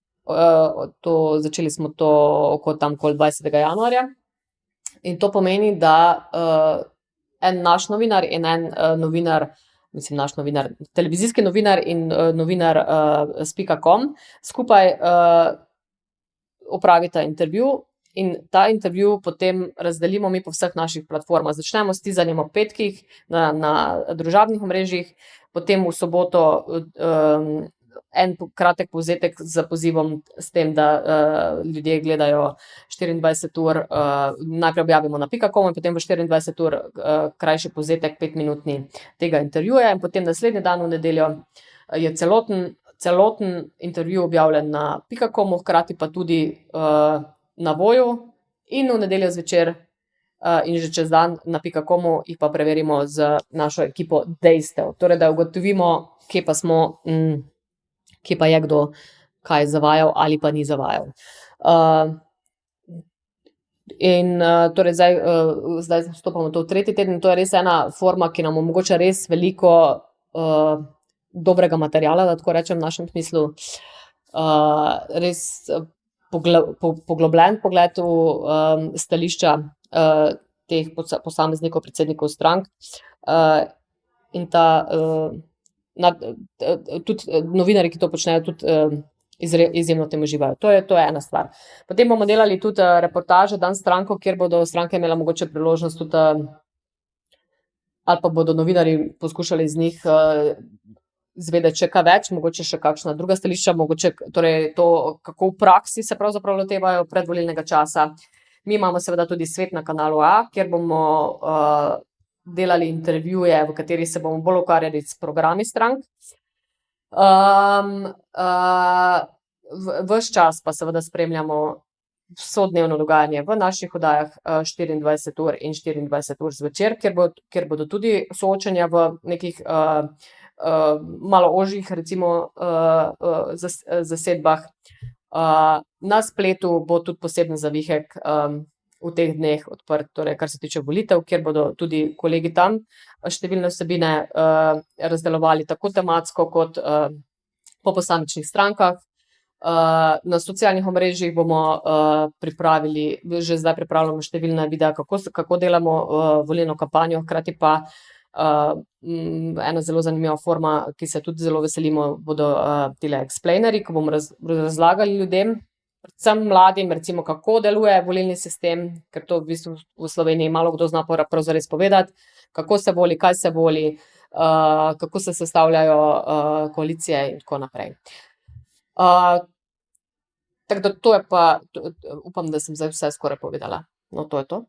Začeli smo to okoli 20. januarja. In to pomeni, da en naš novinar in en novinar, televizijski novinar in novinar s.com skupaj opravita intervju in ta intervju potem razdelimo mi po vseh naših platformah. Začnemo s tizanjem ob petkih na družabnih omrežjih, potem v soboto en kratek povzetek z pozivom s tem, da ljudje gledajo 24 ur, najprej objavimo na .com in potem v 24 ur krajši povzetek 5-minutni tega intervjuja in potem naslednji dan v nedeljo je celoten intervju objavljen na .comu, hkrati pa tudi na Voju in v nedeljo zvečer in že čez dan na .comu jih pa preverimo z našo ekipo dejstev. Torej, da ugotovimo, kje pa smo, kje pa je kdo kaj zavajal ali pa ni zavajal. In torej zdaj vstopamo v tretji teden. To je res ena forma, ki nam omogoča res veliko dobrega materijala, da tako rečem v našem smislu. Res poglobljen pogled v stališča teh posameznikov, predsednikov strank. In tudi novinarji, ki to počnejo, tudi izjemno tem uživajo. To je ena stvar. Potem bomo delali tudi reportaže Dan stranko, kjer bodo stranke imela mogoče priložnost tudi, ali pa bodo novinarji poskušali iz njih izvedeti še kaj več, mogoče še kakšna druga stališča, mogoče torej to, kako v praksi se pravzaprav lotevajo predvolilnega časa. Mi imamo seveda tudi svet na kanalu A, kjer bomo delali intervjuje, v katerih se bomo bolj ukvarjali s programi strank. Ves čas pa seveda spremljamo vsodnevno dogajanje v naših oddajah 24 ur in 24 ur zvečer, kjer bodo tudi soočenja v nekih malo ožjih recimo zasedbah. Na spletu bo tudi poseben zavihek v teh dneh odprt, torej kar se tiče volitev, kjer bodo tudi kolegi tam številne vsebine razdelovali tako tematsko kot po posamičnih strankah. Na socialnih omrežjih bomo pripravili, že zdaj pripravljamo številne videa, kako delamo volilno kampanjo, hkrati pa ena zelo zanimiva forma, ki se tudi zelo veselimo, bodo tile explainerji, ko bomo razlagali ljudem, predvsem mladim, recimo, kako deluje volilni sistem, ker to v bistvu v Sloveniji malo kdo zna pravzaprav povedati, kako se voli, kaj se voli, kako se sestavljajo koalicije in tako naprej. Tako da to je pa, upam, da sem zdaj vse skoraj povedala. No, to je to.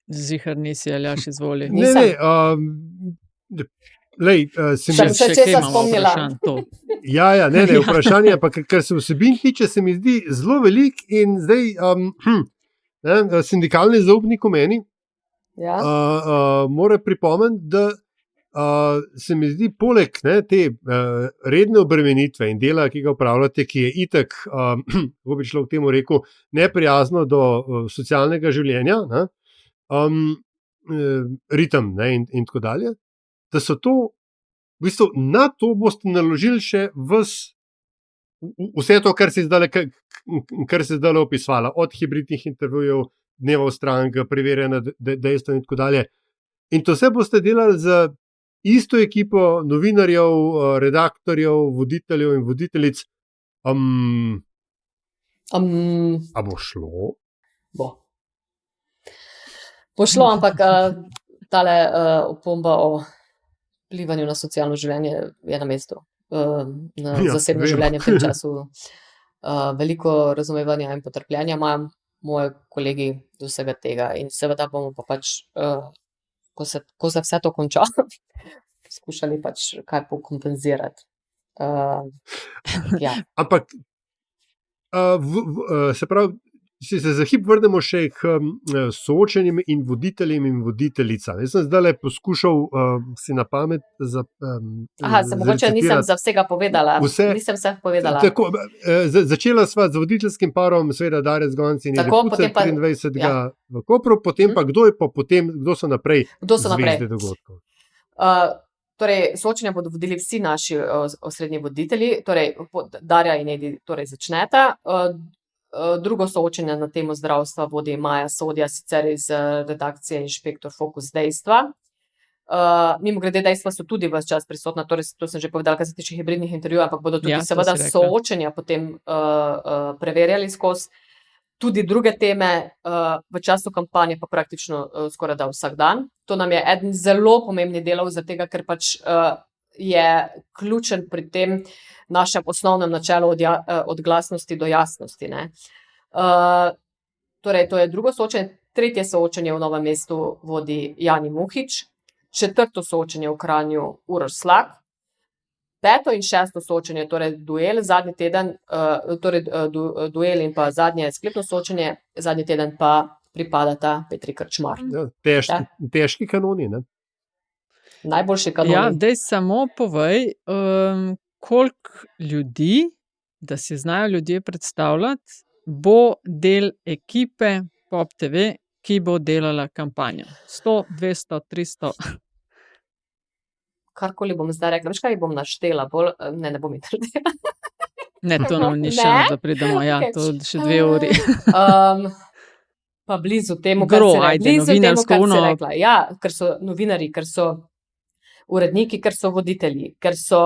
Zihar nisi, Aljaž, izvoli. Še česa spomnila. Vprašanje, pa kar se vsebin tiče, se mi zdi zelo velik in zdaj sindikalni zaupnik v meni mora pripomniti, da se mi zdi poleg te redne obremenitve in dela, ki ga upravljate, ki je itak, kako bi človek temu rekel, neprijazno do socialnega življenja, ritem in tako dalje, da so to, v bistvu, na to boste naložili še vse to, kar se zdaj opisvala, od hibridnih intervjujev, dnevov strank, preverjena dejstva in tako dalje. In to vse boste delali z isto ekipo novinarjev, redaktorjev, voditeljev in voditeljic. A bo šlo? Bo šlo, ampak tale opomba o vplivanju na socialno življenje je na mestu. Na zasebno življenje v tem času veliko razumevanja in potrpljenja imam moji kolegi do vsega tega in seveda bomo pa pač, ko se vse to konča, skušali pač kaj pokompenzirati. Ampak se pravi, če se za hip vrnemo še k soočenjem in voditeljem in voditeljicam. Jaz sem zdaj poskušal si na pamet mogoče nisem za vsega povedala. Nisem vseh povedala. Tako, začela sva z voditeljskim parom, seveda Darec Gonc in Pucer 23. v Kopru, potem pa kdo so naprej zvezde dogodkov? Torej, soočenja bodo vodili vsi naši osrednji voditelji, torej Darja in Edi začneta. Drugo soočenje na temo zdravstva vodi Maja Sodja, sicer iz redakcije Inšpektor Fokus dejstva. Mimogrede, dejstva so tudi ves čas prisotna, torej to sem že povedala, kar se tiče hibridnih intervjujev, ampak bodo tudi seveda soočenja potem preverjali skozi. Tudi druge teme v času kampanje pa praktično skoraj da vsak dan. To nam je eden zelo pomembnih delov, zaradi tega, ker pač je ključen pri tem našem osnovnem načelu od glasnosti do jasnosti. Torej, to je drugo soočenje. Tretje soočenje v Novem mestu vodi Jani Muhič. Četrto soočenje v Kranju Uroš Slak. Peto in šesto soočenje, torej duel zadnji teden, duel in pa zadnje sklepno soočenje, zadnji teden pa pripadata Petri Krčmar. Težki kanoni, ne? Najboljši kanoni. Ja, daj samo povej, koliko ljudi, da si znajo ljudje predstavljati, bo del ekipe Pop TV, ki bo delala kampanjo? 100, 200, 300? Karkoli bom zdaj rekla, veš kaj bom naštela, ne bom jih naredila. Ne, to nam ni Ne? še, da pridemo, ja, Okej. to še 2 uri. Pa blizu temu, Gro, kar ajde, blizu temu, novinarsko kar si ono. rekla. Ja, ker so novinarji, ker so uredniki, ker so voditelji, ker so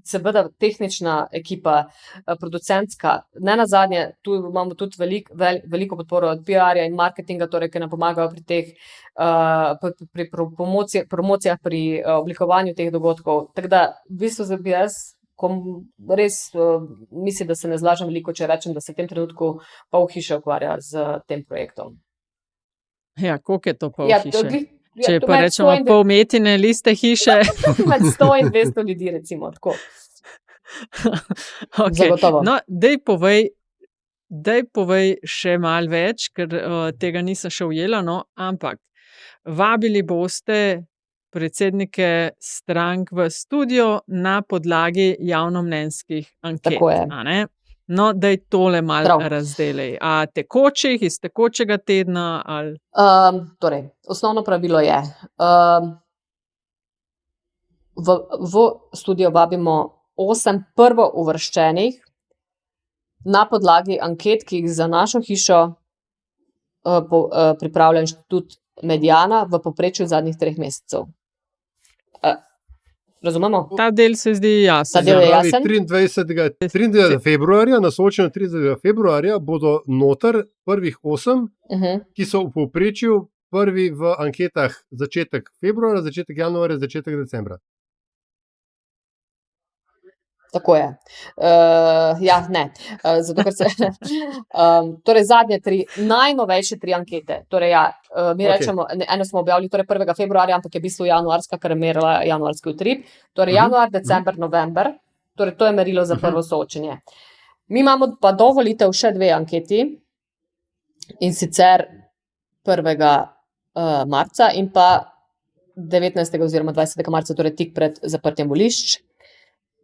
seveda tehnična ekipa, producentska. Ne nazadnje, tu imamo tudi veliko podporo od PR-ja in marketinga, torej, ki nam pomagajo pri teh pri promocijah, pri oblikovanju teh dogodkov. Tako da, v bistvu za bi jaz res mislim, da se ne zlažem veliko, če rečem, da se v tem trenutku pol hiše ukvarja z tem projektom. Ja, koliko je to pol hiše? Ja, Če pa rečemo pol metine liste hiše. Med 100 in 200 ljudi, recimo, tako. Okay. Zagotovo. No, daj povej še malo več, ker tega nisem še ujela, no, ampak vabili boste predsednike strank v studio na podlagi javnomnenjskih anket. Tako je. A ne? No, daj tole malo Prav. razdelaj. A tekočih, iz tekočega tedna ali? Torej, osnovno pravilo je, v studio vabimo 8 prvouvrščenih na podlagi anket, ki jih za našo hišo pripravlja Inštitut Mediana v povprečju zadnjih 3 mesecev. Razumemo? Ta del se zdi jasen. Ta del je Pravi, jasen? 23. februarja, na soočenju 30. februarja, bodo noter prvih 8, ki so v povprečju prvi v anketah začetek februarja, začetek januarja, začetek decembra. Tako je. Ja, ne. Zato, ker se torej zadnje 3, najnovejše 3 ankete. Torej, ja, mi rečemo, eno smo objavili torej 1. februarja, ampak je v bistvu januarska, ker je merila januarski utrip. Torej, januar, december, november. Torej, to je merilo za prvo soočenje. Mi imamo pa do volitev še 2 anketi, in sicer 1. marca in pa 19. oziroma 20. marca, torej tik pred zaprtjem volišč.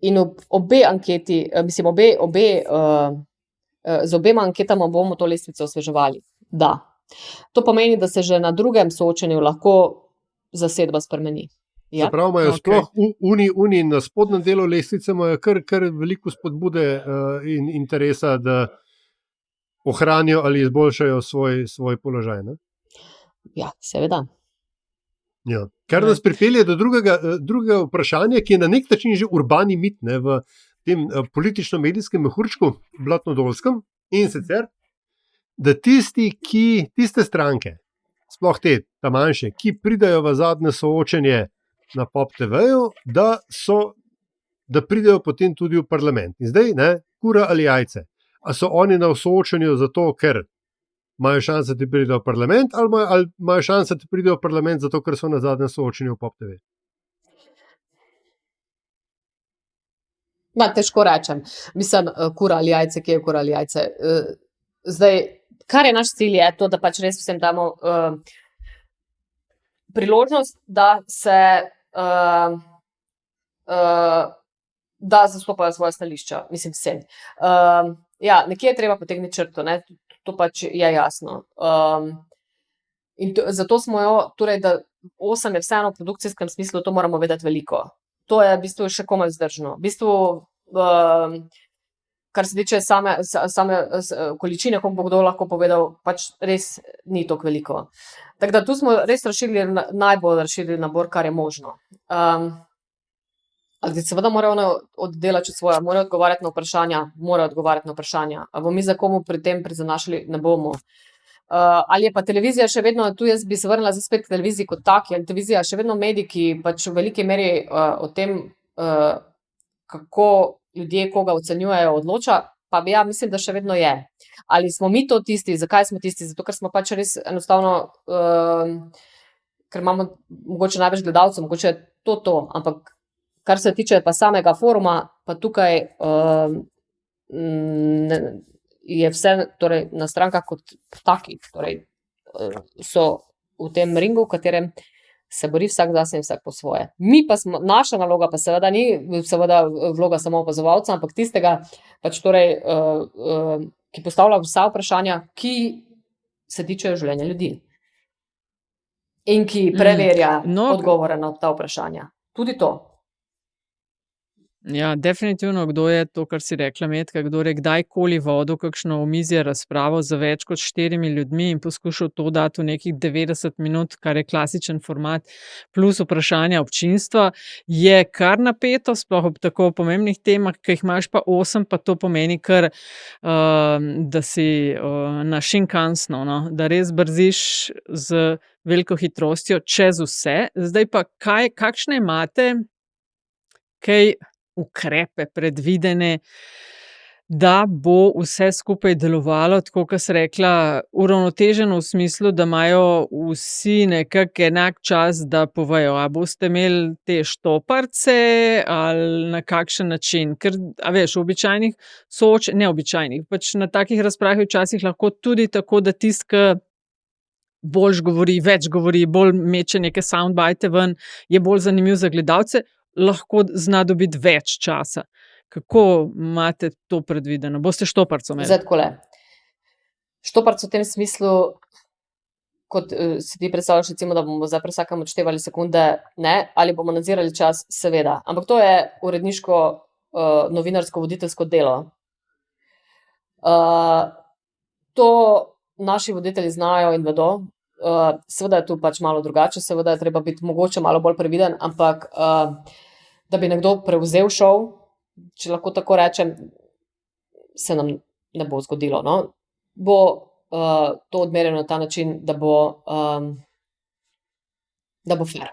In obe anketi, mislim, z obema anketama bomo to lestvico osveževali. Da. To pomeni, da se že na drugem soočenju lahko zasedba spremeni. Ja. Zapravo imajo sploh uni na spodnjem delu lestvice imajo kar veliko spodbude in interesa, da ohranijo ali izboljšajo svoj položaj. Ne? Ja, seveda. Ja. Kar nas pripelje do drugega vprašanja, ki je na nek način že urbani mit, ne, v tem politično-medijskem mehurčku, blatnodolskem, in sicer, da tiste stranke, sploh ta manjše, ki pridajo v zadnje soočenje na Pop TV-ju, da pridejo potem tudi v parlament. In zdaj, ne, kura ali jajce. A so oni na soočenju zato, ker imajo šanse, da pridejo v parlament, ali imajo šanse, da pridejo v parlament zato, ker so na zadnjem soočenju v Pop TV? Težko rečem. Mislim, kura ali jajce, kje je kura ali jajce. Zdaj, kar je naš cilj, je to, da pač res vsem damo priložnost, da se da zastopajo svoje stališča. Mislim, vsem. Ja, nekje je treba potegniti črto, ne? To pač je jasno. In zato smo torej, da 8 je vseeno v produkcijskem smislu, to moramo vedeti veliko. To je v bistvu še komaj vzdržno. V bistvu, kar se tiče same količine, koliko bo kdo lahko povedal, pač res ni toliko veliko. Tako da tu smo res najbolj razširili nabor, kar je možno. Ali seveda morajo oddelati svoje, morajo odgovarjati na vprašanja. Ali bomo mi za komu pri tem prizanašali, ne bomo. Ali je pa televizija še vedno, tu jaz bi se vrnila spet k televiziji kot taki, ali televizija še vedno medij, ki pač v veliki meri o tem, kako ljudje koga ocenjujejo, odloča, pa ja, mislim, da še vedno je. Ali smo mi to tisti, zakaj smo tisti? Zato, ker smo pač res enostavno, ker imamo mogoče največ gledalcev, mogoče je to, ampak kar se tiče pa samega foruma, pa tukaj je vse torej, na strankah kot takih, torej, so v tem ringu, v katerem se bori vsak zase in vsak po svoje. Mi pa smo, naša naloga pa seveda ni vloga samo opazovalca, ampak tistega, pač torej, ki postavlja vsa vprašanja, ki se tičejo življenja ljudi. In ki preverja odgovore na ta vprašanja. Tudi to. Ja, definitivno, kdo je to, kar si rekla, Metka, kdo je kdajkoli vodil kakšno omizje razpravo za več kot 4 ljudmi in poskušal to dati v nekih 90 minut, kar je klasičen format, plus vprašanja občinstva, je kar napeto, sploh ob tako pomembnih temah, ki jih imaš pa 8, pa to pomeni kar, da si na Shinkansen, no? Da res brziš z veliko hitrostjo čez vse. Zdaj pa, kakšne imate kaj ukrepe predvidene, da bo vse skupaj delovalo, tako kot si rekla, uravnoteženo v smislu, da imajo vsi nekako enak čas, da povejo, a boste imeli te štoparce ali na kakšen način. Ker, a veš, v običajnih neobičajnih, pač na takih razpravah včasih lahko tudi tako, da tisti, ki bolj govori, več govori, bolj meče neke soundbite ven, je bolj zanimiv za gledalce, lahko zna dobiti več časa. Kako imate to predvideno? Boste štoparco imeli? Zdaj takole. Štoparc v tem smislu, kot si ti predstavljaš, recimo, da bomo zdaj pri vsakem odštevali sekunde, ne, ali bomo nadzirali čas, seveda. Ampak to je uredniško, novinarsko, voditeljsko delo. To naši voditelji znajo in vedo. Seveda je tu pač malo drugače, seveda je treba biti mogoče malo bolj previden, ampak da bi nekdo prevzel šov, če lahko tako rečem, se nam ne bo zgodilo. No? Bo to odmerjeno na ta način, da bo fair.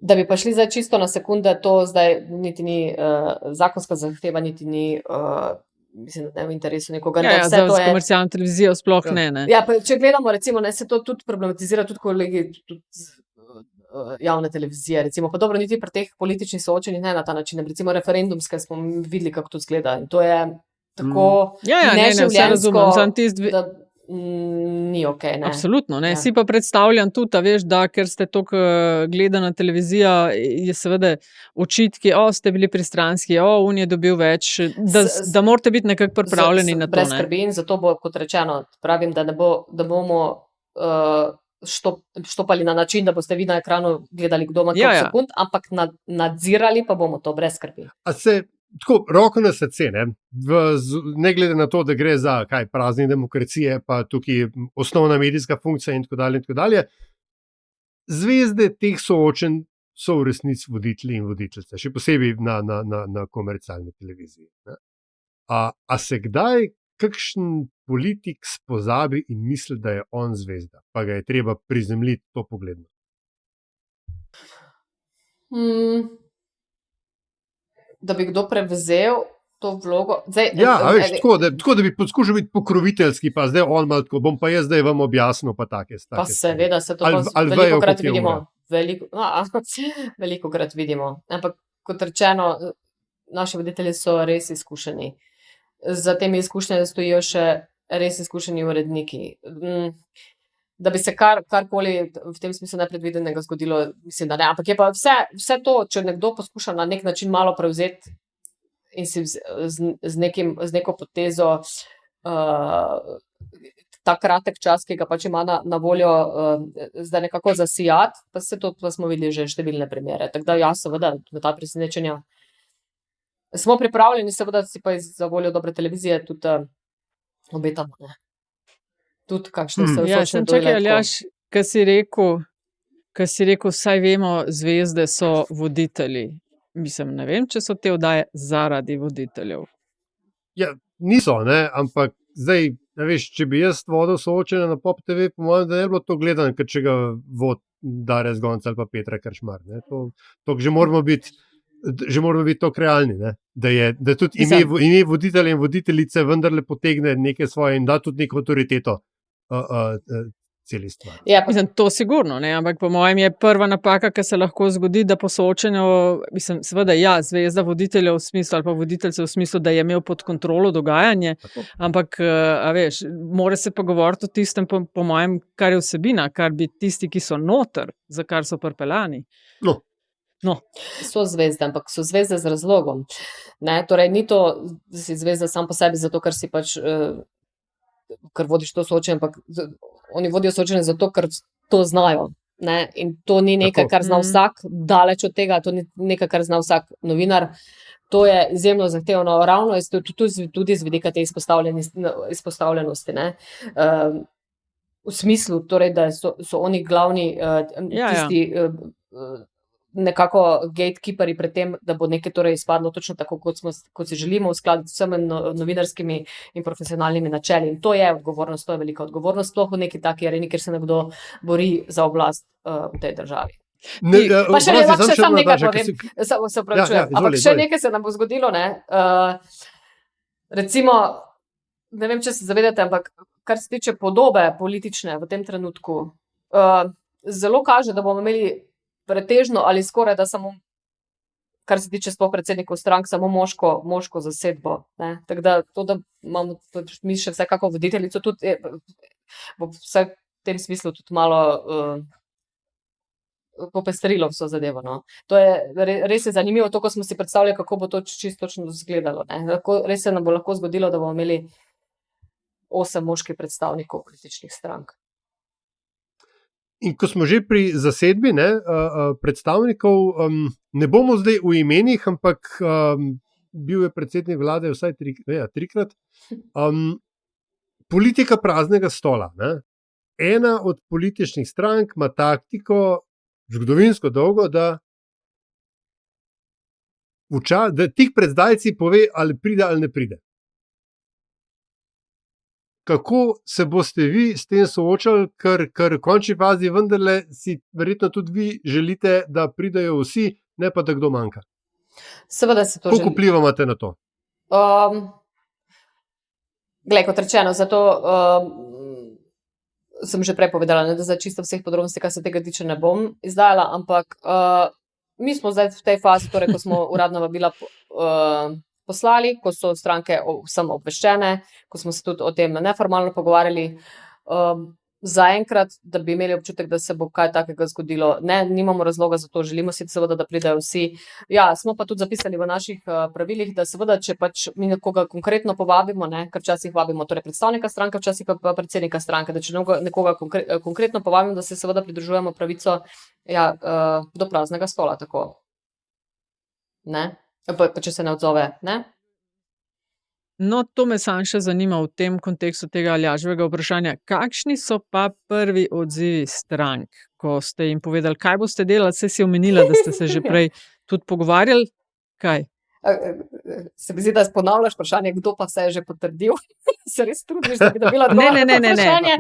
Da bi pa šli zdaj čisto na sekunde, to zdaj niti ni zakonska zahteva, niti ni mislim, da ne v interesu nekoga. Za komercialno televizijo sploh ne. Ja, pa če gledamo, recimo, se to tudi problematizira, tudi kolegi javne televizije, recimo, pa dobro, niti pri teh političnih soočenjih ne na ta način, recimo referendumske smo videli, kako to zgleda, in to je tako neživljenjsko, da ni okej. Absolutno, ne. Si pa predstavljam tudi, veš, da ker ste toliko gledana televizija, je seveda očitki, ste bili pristranski, on je dobil več, da morate biti nekako pripravljeni na to. Brez skrbi in zato bo, kot rečeno, pravim, da bomo štopali na način, da boste vi na ekranu gledali, kdo ima koliko sekund, ampak nadzirali pa bomo to brez skrbi. Tako, roko na srce, ne glede na to, da gre za praznik demokracije, pa tukaj osnovna medijska funkcija in tako dalje. Zvezde teh soočenj so v resnici voditelji in voditeljice, še posebej na komercialni televiziji. A se kdaj kakšen politik spozabi in misli, da je on zvezda, pa ga je treba prizemljiti to pogledno? Da bi kdo prevzel to vlogo. Zdaj, tako, da bi poskušal biti pokroviteljski, pa zdaj on malo tako, bom pa jaz zdaj vam objasnil, pa take stvari. Pa seveda se to velikokrat vidimo. Velikokrat vidimo. Ampak, kot rečeno, naši voditelji so res izkušeni. Za temi izkušnjami stojijo še res izkušeni uredniki. Da bi se karkoli v tem smislu nepredvidenega zgodilo, mislim, da ne. Ampak je pa vse to, če nekdo poskuša na nek način malo prevzeti in si z neko potezo ta kratek čas, ki ga pač ima na voljo, zdaj nekako zasijati, pa smo videli že številne primere. Tako da seveda, na ta presenečenja smo pripravljeni, seveda si pa za voljo dobre televizije tudi obetamo, ne. Tudi kakšne se vsočne dojle. Čakaj, Aljaž, kaj si rekel, saj vemo, zvezde so voditelji. Mislim, ne vem, če so te oddaje zaradi voditeljev. Ja, niso, ne, ampak zdaj, veš, če bi jaz vodil soočenje na Pop TV, po mojem, da ne bi bilo to gledano, ker če ga vod Darja Zgonca ali pa Petra Kršmar, ne, to že moramo biti tako realni, ne, da tudi ime voditelja in voditeljice vendarle potegne neke svoje in da tudi neko avtoriteto celi stvar. Ja, mislim, to sigurno, ne, ampak po mojem je prva napaka, ki se lahko zgodi, da po soočenju, mislim, seveda zvezda voditeljev v smislu ali pa voditeljcev v smislu, da je imel pod kontrolo dogajanje, ampak, a veš, mora se pogovoriti o tistem, po mojem, kar je vsebina, kar bi tisti, ki so noter, za kar so pripeljani. No. So zvezde, ampak so zvezde z razlogom. Ne, torej, ni to, da si zvezda sam po sebi, zato ker si pač ker vodiš to soočenje, ampak oni vodijo soočenje zato, ker to znajo. Ne? In to ni nekaj, kar zna vsak, daleč od tega, to ni nekaj, kar zna vsak novinar. To je izjemno zahtevno, ravno tudi z vidika te izpostavljenosti. Ne? V smislu, torej, da so oni glavni tisti nekako gatekeeperi pred tem, da bo nekaj torej izpadlo točno tako, kot si želimo, v skladu s vsemi novinarskimi in profesionalnimi načeli. In to je odgovornost, to je velika odgovornost, sploh v neki taki areni, kjer se nekdo bori za oblast v tej državi. Pa še nekaj povem, se upravičujem, ampak še nekaj se nam bo zgodilo, ne? Recimo, ne vem, če se zavedate, ampak kar se tiče podobe politične v tem trenutku, zelo kaže, da bomo imeli pretežno ali skoraj da samo, kar se tiče sploh predsednikov strank, samo moško zasedbo. Tako da to, da imamo mi še vsekako voditeljico, tudi bo vse v tem smislu tudi malo popestrilo vso zadevo. No. To je res je zanimivo, to, ko smo si predstavljali, kako bo to čisto točno izgledalo. Res se nam bo lahko zgodilo, da bomo imeli 8 moških predstavnikov političnih strank. In ko smo že pri zasedbi predstavnikov, ne bomo zdaj v imenih, ampak bil je predsednik vlade vsaj trikrat. Politika praznega stola. Ne? Ena od političnih strank ima taktiko, zgodovinsko dolgo, da tik pred zdajci pove, ali pride ali ne pride. Kako se boste vi s tem soočali, ker v končni fazi vendarle si verjetno tudi vi želite, da pridejo vsi, ne pa da kdo manjka? Seveda se to želi. Kako vplivate na to? Glej, kot rečeno, zato sem že prej povedala, da za čisto vseh podrobnosti, kar se tega tiče, ne bom izdajala, ampak mi smo zdaj v tej fazi, torej, ko smo uradna vabila poslali, ko so stranke vsem obveščene, ko smo se tudi o tem neformalno pogovarjali, zaenkrat, da bi imeli občutek, da se bo kaj takega zgodilo. Ne, nimamo razloga za to, želimo si seveda, da pridejo vsi. Ja, smo pa tudi zapisali v naših pravilih, da seveda, če pač mi nekoga konkretno povabimo, ne, ker včasih vabimo torej predstavnika stranke, včasih pa predsednika stranke, da če nekoga konkretno povabimo, da se seveda pridružujemo pravico do praznega stola, tako. Ne? Pa če se ne odzove, ne? No, to me samo še zanima v tem kontekstu tega Aljaževega vprašanja. Kakšni so pa prvi odzivi strank, ko ste jim povedali, kaj boste delali? Saj si omenila, da ste se že prej tudi pogovarjali. Kaj? Se mi zdi, da ponavljaš vprašanje, kdo pa se je že potrdil? Se res trudiš, da bi dobila vprašanje?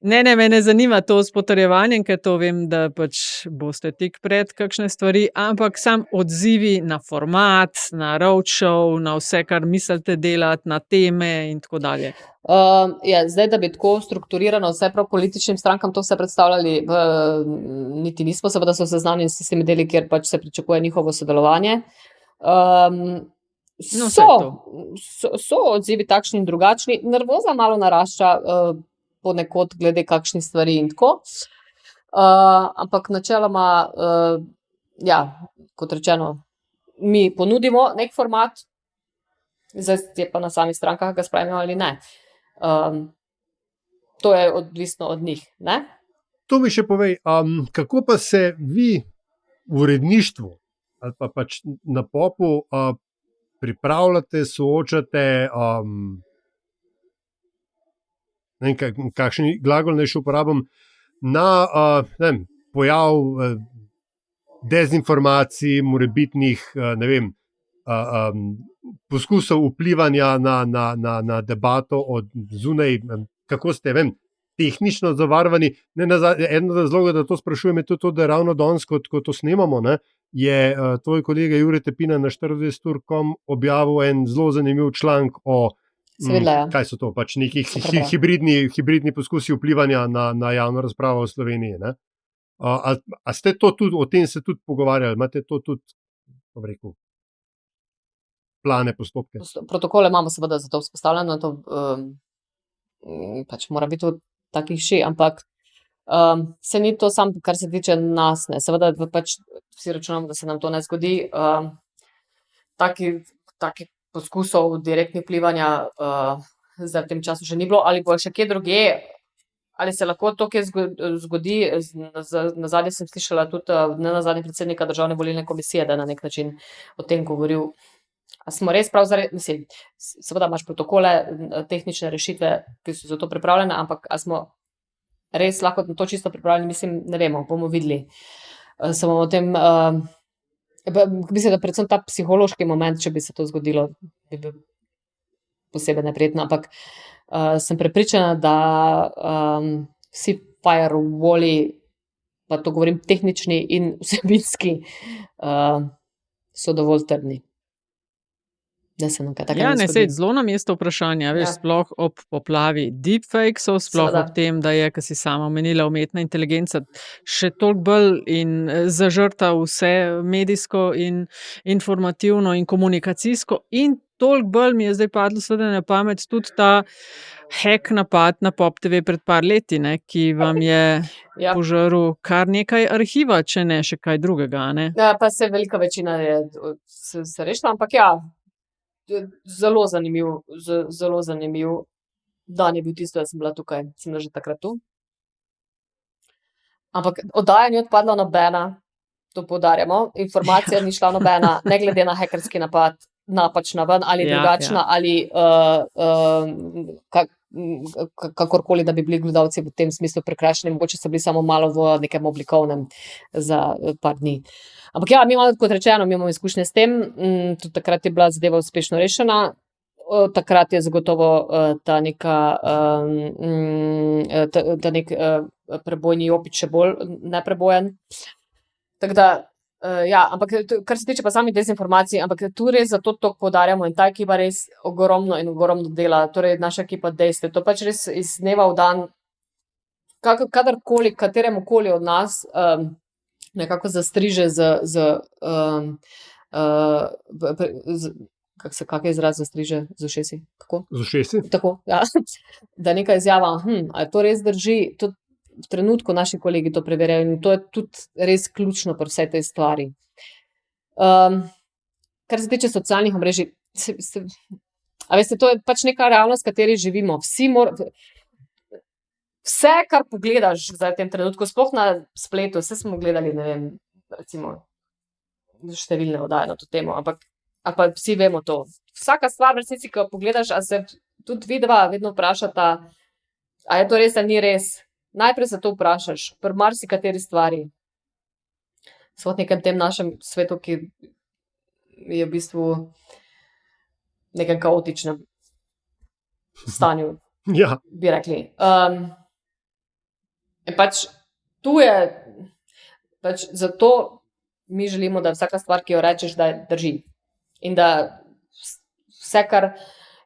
Ne, mene zanima to s potrjevanjem, ker to vem, da pač boste tik pred kakšne stvari, ampak sam odzivi na format, na roadshow, na vse, kar mislite delati, na teme in tako dalje. Zdaj, da bi tako strukturirano vse prav političnim strankam to vse predstavljali, niti nismo, seveda so seznanjeni s tistimi deli, kjer pač se pričakuje njihovo sodelovanje. So odzivi takšni in drugačni, nervoza malo narašča, ponekod glede kakšnih stvari in tako. Ampak načeloma, kot rečeno, mi ponudimo nek format, zdaj je pa na samih strankah, ga sprejmejo ali ne. To je odvisno od njih, ne? To mi še povej, kako pa se vi v uredništvu ali pa pač na Popu pripravljate, soočate, kakšen glagol naj še uporabim, na pojav dezinformacij, morebitnih, poskusov vplivanja na debato od zunaj, kako ste, tehnično zavarovani. Eden od razlogov, da to sprašujem, je tudi to, da ravno danes, ko to snemamo, je tvoj kolega Jure Tepina na 24ur.com objavil en zelo zanimiv članek o kaj so to, pač neki hibridni poskusi vplivanja na javno razpravo v Sloveniji. A ste to tudi, o tem se tudi pogovarjali? Imate to tudi, rekel, plane, postopke? Protokole imamo seveda za to vzpostavljeno, to pač mora biti v takih ampak se ni to sam, kar se tiče nas, ne. Seveda pač vsi računamo, da se nam to ne zgodi. Taki poskusov direktnih vplivanja zdaj v tem času še ni bilo, ali bo še kje druge, ali se lahko to kje zgodi. Nazadnje sem slišala tudi nazadnje predsednika Državne volilne komisije, da je na nek način o tem govoril. A smo res mislim, seveda imaš protokole, tehnične rešitve, ki so za to pripravljene, ampak a smo res lahko na to čisto pripravljeni, mislim, ne vemo, bomo videli. Samo o tem, mislim, da predvsem ta psihološki moment, če bi se to zgodilo, bi bil posebej neprijetno, ampak sem prepričana, da vsi firewalli, pa to govorim tehnični in vsebinski, so dovolj trdni. Da se nam kaj takega ne zgodi. Zelo na mesto vprašanja, veš, sploh ob poplavi deepfakesov, sploh Seveda. ob tem, da je, kar si sama omenila, umetna inteligenca še toliko bolj in zažrta vse medijsko in informativno in komunikacijsko, in toliko bolj mi je zdaj padlo seveda na pamet tudi ta hack napad na Pop TV pred par leti, ne, ki vam je Ja. požrl kar nekaj arhiva, če ne še kaj drugega, ne. Ja, pa se velika večina je se rešila, ampak ja, zelo zanimiv dan je bil tisto, da sem bila tukaj, sem bila že takrat tu. Ampak oddaja ni odpadla nobena, to poudarjamo, informacija ni šla nobena, ne glede na hekerski napad, napačna ven ali drugačna, ali kakorkoli, da bi bili gledalci v tem smislu prekrajšani, mogoče so bili samo malo v nekem oblikovnem za par dni. Ampak ja, mi imamo, kot rečeno, mi imamo izkušnje s tem, tudi takrat je bila zadeva uspešno rešena, takrat je zagotovo ta neka ta nek prebojni jopič še bolj neprebojen. Tako da, ja, ampak kar se tiče pa samih dezinformacij, ampak tu res zato to poudarjamo in ta ekipa res ogromno dela, torej naša ekipa Dejstev, to pač res iz dneva v dan, kadarkoli, kateremukoli od nas nekako zastriže kak je izraz zastriže z ušesi? Kako? Z ušesi? Tako, ja. Da neka izjava, ali to res drži, tudi v trenutku naši kolegi to preverjajo in to je tudi res ključno pri vsej tej stvari. Kar se tiče socialnih omrežij, a veste, to je pač neka realnost, v kateri živimo. Vse, kar pogledaš zdaj v tem trenutku, sploh na spletu, vse smo gledali, ne vem, recimo številne oddaje na to temo, ali pa vsi vemo to. Vsaka stvar, v resnici, ko pogledaš, a se tudi vidva vedno vprašata, a je to res ali ni res. Najprej se to vprašaš, pri marsikateri stvari. Sploh nekem tem našem svetu, ki je v bistvu v nekem kaotičnem stanju, Ja. bi rekli. In pač tu je, pač zato mi želimo, da vsaka stvar, ki jo rečeš, da drži. In da vse, kar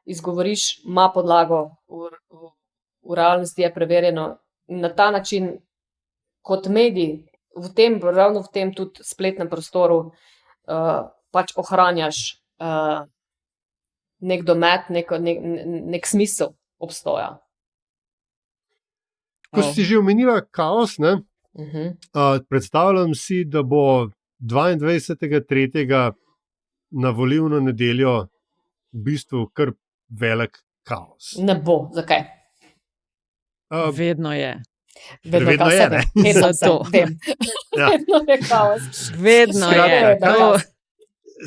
izgovoriš, ima podlago, v realnosti je preverjeno. In na ta način, kot medij, ravno v tem tudi spletnem prostoru, pač ohranjaš nek domet, nek smisel obstoja. Ko si že omenila kaos, ne, predstavljam si, da bo 22.3. na volilno nedeljo v bistvu kar velik kaos. Ne bo, zakaj? Vedno je. Vedno je, ne? Zato. Ja. Vedno je kaos. Vedno je.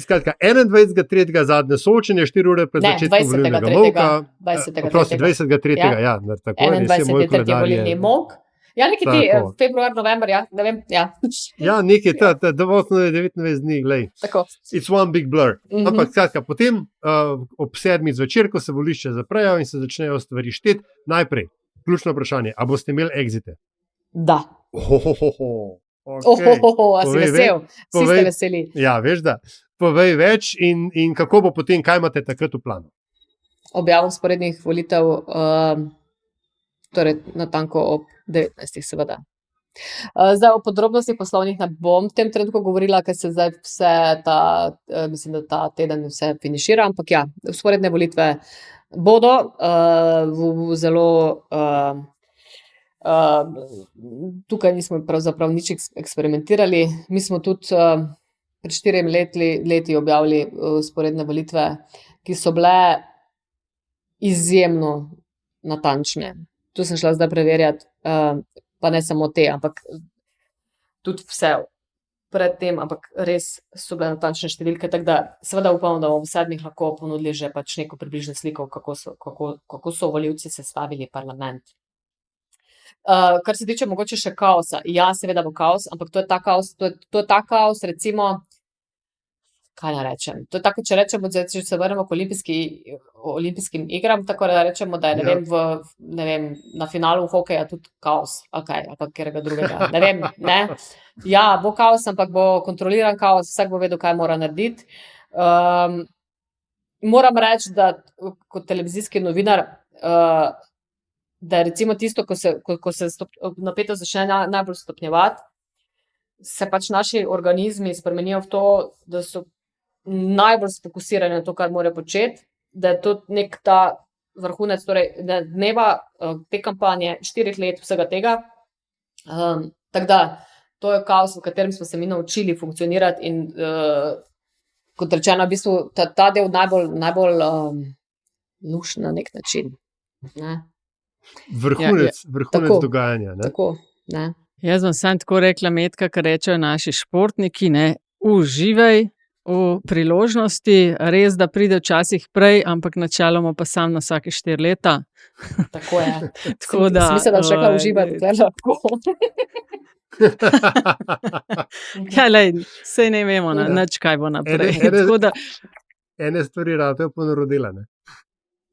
Skratka, 21.3. zadnje soočenje, 4 ure pred začetkom volilnega molka. 20.3. Ja, tako je. 21.3. je volilni molk. Ja, neki ti, februar, november, ja, ne vem, ja. Ja, nekaj, 29 dni, glej. Tako. It's one big blur. Ampak skratka, potem ob 7. zvečer, ko se volišča zaprejo in se začnejo stvari šteti, najprej, ključno vprašanje, a boste imeli exite? Da. Okay. A si vesel? Vsi ste veseli. Ja, veš da. Povej več in kako bo potem, kaj imate takrat v planu? Objavo sporednih volitev, torej natanko ob 19. seveda. Zdaj o podrobnostih poslovnih ne bom v tem trenutku govorila, ker se zdaj vse mislim, da ta teden vse finišira, ampak ja, sporedne volitve bodo zelo tukaj nismo pravzaprav nič eksperimentirali. Mi smo tudi pred 4 leti objavili sporedne volitve, ki so bile izjemno natančne. Tu sem šla zdaj preverjati, pa ne samo te, ampak tudi vse predtem, ampak res so bile natančne številke, tako da seveda upamo, da bomo v 7 lahko ponudili že pač neko približno sliko, kako so volivci sestavili parlament. Kar se tiče mogoče še kaosa, ja, seveda bo kaos, ampak to je ta kaos, recimo, kaj naj rečem, to je tako, če rečemo, če se vrnemo k olimpijskim igram, tako da rečemo, da je, ne vem, na finalu hokeja tudi kaos, ali katerega drugega, ne vem, ne. Ja, bo kaos, ampak bo kontroliran kaos, vsak bo vedel, kaj mora narediti. Moram reči, da kot televizijski novinar, da je recimo tisto, ko se napetost začne najbolj stopnjevati, se pač naši organizmi spremenijo v to, da so najbolj sfokusirani na to, kar morajo početi, da je to nek ta vrhunec, torej dneva, te kampanje, 4 let vsega tega. Tako da, to je kaos, v katerem smo se mi naučili funkcionirati in kot rečeno, v bistvu ta del najbolj lušn na nek način. Ne? Vrhunec dogajanja. Ne? Tako, ne. Jaz bom samo tako rekla, Metka, kar rečejo naši športniki, ne, uživaj v priložnosti, res, da pride včasih prej, ampak načeloma pa sam na vsake 4 leta. Tako je. Tako da, Smisel, da še kaj uživati, dokler lahko. Ja, lej, sej ne vemo, nič kaj bo naprej. Ene stvari ratejo ponarodila, ne?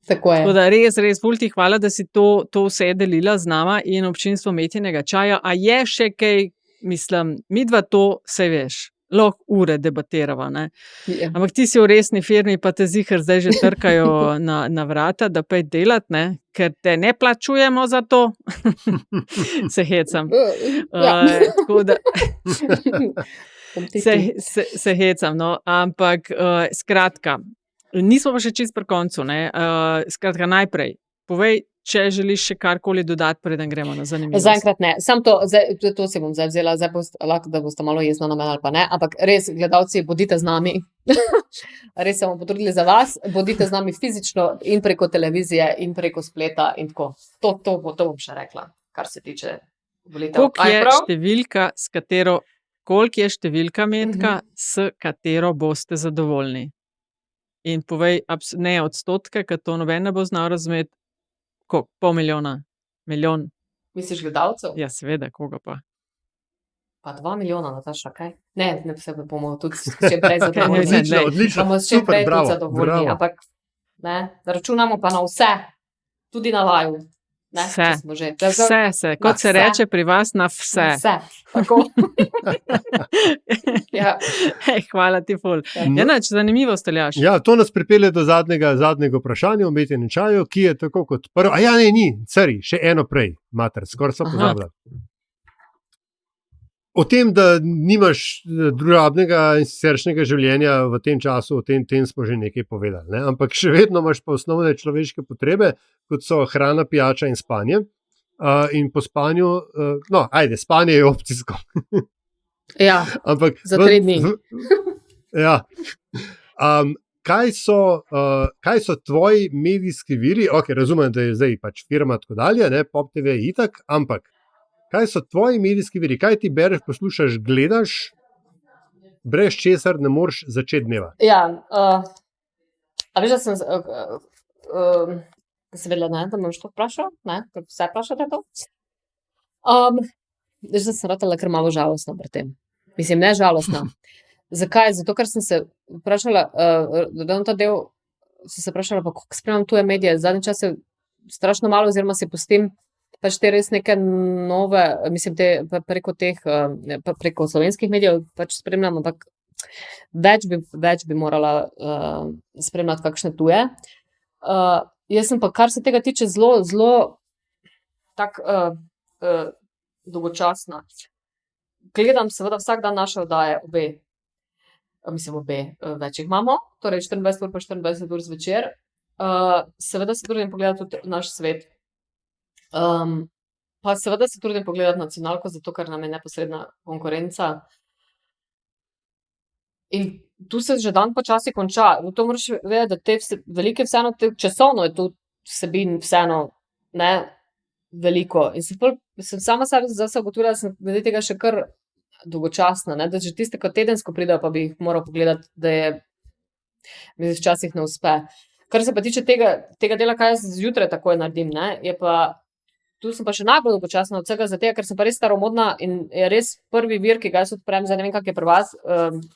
Tako je. Tako da res, ful ti hvala, da si to vse delila z nama in občinstvo Metjinega čaja. A je še kaj, mislim, midva to, saj veš, lahko ure debatirava, ne? Ja. Ampak ti si v resni firmi, pa te ziher zdaj že trkajo na vrata, da pej delat, ne? Ker te ne plačujemo za to. Se hecam. Ja. Tako da se hecam, no, ampak skratka, nismo pa še čisto pri koncu, ne. Skratka, najprej, povej, če želiš še karkoli dodati, preden gremo na zanimivost. Zaenkrat ne, samo to si bom zdaj vzela, zdaj lahko, da boste malo jezno na mene ali pa ne, ampak res, gledalci, bodite z nami. Res se bomo potrudili za vas, bodite z nami fizično in preko televizije in preko spleta in tako. To bom še rekla, kar se tiče volitev. Koliko je številka, Metka, s katero boste zadovoljni? In povej, ne odstotke, ker to noben ne bo znal razumeti. Koliko? 500.000? Milijon? Misliš gledalcev? Ja, seveda, koga pa? Pa 2 milijona, Nataša, kaj? Ne se bomo tudi še prej zadovoljni. Odlično, Bomo še super, prej tudi bravo, zadovoljni, bravo. ampak ne, računamo pa na vse, tudi na vaju. Ne, Vse. če smo že. Vse, kot se vse. reče pri vas, na vse. Na vse, tako. Ja. Hvala ti, ful. No. Enač, zanimivo, Steljaš. Ja, to nas pripelje do zadnjega vprašanja o Metjinem čaju, ki je tako kot prvo. A ja, ne, ni, cari, še eno prej, mater, skoraj sem pozabila. O tem, da nimaš družabnega in siceršnjega življenja v tem času, o tem smo že nekaj povedali. Ne? Ampak še vedno imaš pa osnovne človeške potrebe, kot so hrana, pijača in spanje. In po spanju, spanje je opcijsko. Ja, ampak, za 3 dni. Ja. Kaj so tvoji medijski viri? Ok, razumem, da je zdaj pač firma tako dalje, ne, Pop TV je itak, ampak kaj so tvoji medijski viri? Kaj ti bereš, poslušaš, gledaš, brez česar ne moreš začeti dneva? Ja, a veš, da sem se vedela, ne, da me boš to vprašal, ne, ker vse vprašate to. Veš, da sem ratala kar malo žalostna pri tem. Mislim, ne žalostna. Zakaj? Zato, ker sem se vprašala, dodam ta del, sem se vprašala, pa kako spremljam tuje medije, zadnji čas je strašno malo, oziroma si pustim pač te res neke nove, mislim, preko slovenskih medijev pač spremljam, ampak več bi morala spremljati kakšne tuje. Jaz sem pa, kar se tega tiče, zelo tak dolgočasna. Gledam seveda vsak dan naše oddaje, obe, več jih imamo, torej 24 ur pa 24 ur zvečer. Seveda se trudim pogledati tudi Naš svet. Pa seveda se trudim pogledati nacionalko, zato ker nam je neposredna konkurenca. In tu se že dan počasi konča. To moraš vedeti, da te velike vseeno, časovno je tu vsebin vseeno ne veliko. In sem sama zase ugotovila, da sem glede tega še kar dolgočasna, ne? Da že tiste, ko tedensko pridejo, pa bi jih moral pogledati, da mi včasih ne uspe. Kar se pa tiče tega dela, kaj jaz zjutraj takoj naredim, ne? Je pa, tu sem pa še najbolj dolgočasna od vsega, zato ker sem pa res staromodna in je res prvi vir, ki ga jaz odprem, zdaj ne vem, kak je pri vas,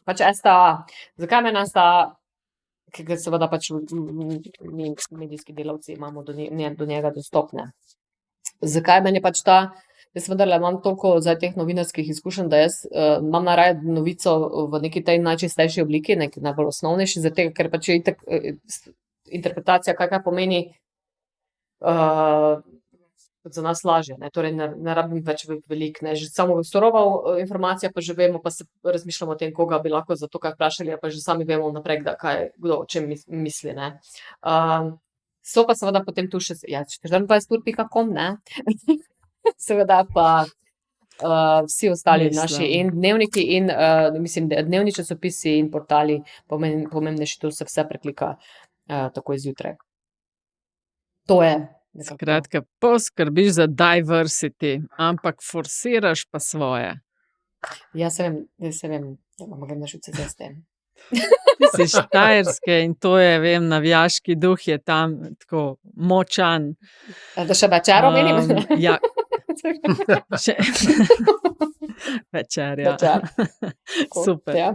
pač STA. Zakaj meni STA? Ker seveda pač mi medijski delavci imamo do njega dostopne. Zakaj meni je pač ta, jaz vendarle imam toliko zdaj teh novinarskih izkušenj, da jaz imam najraje novico v neki tej najčistejši obliki, neki najbolj osnovnejši, zato ker pač je itak interpretacija, kaj pomeni za nas lažje, ne? Torej ne rabim več veliko, ne? Že samo surova informacija, pa že vemo, pa se razmišljamo o tem, koga bi lahko za to kaj vprašali, pa že sami vemo naprej, kdo o čem misli, ne. So pa seveda potem tu še, 24ur.com, ne, seveda pa vsi ostali naši in dnevniki in mislim, dnevni časopisi in portali, pomembnejši, tu se vse preklika takoj zjutraj. To je. Skratka, poskrbiš za diversity, ampak forsiraš pa svoje. Ja, se vem, da imamo grem na šuce za s tem. Ti si Štajerske in to je, vem, navijaški duh je tam tako močan. Da še večer omenim? Ja. Večer, ja. Super. Ja.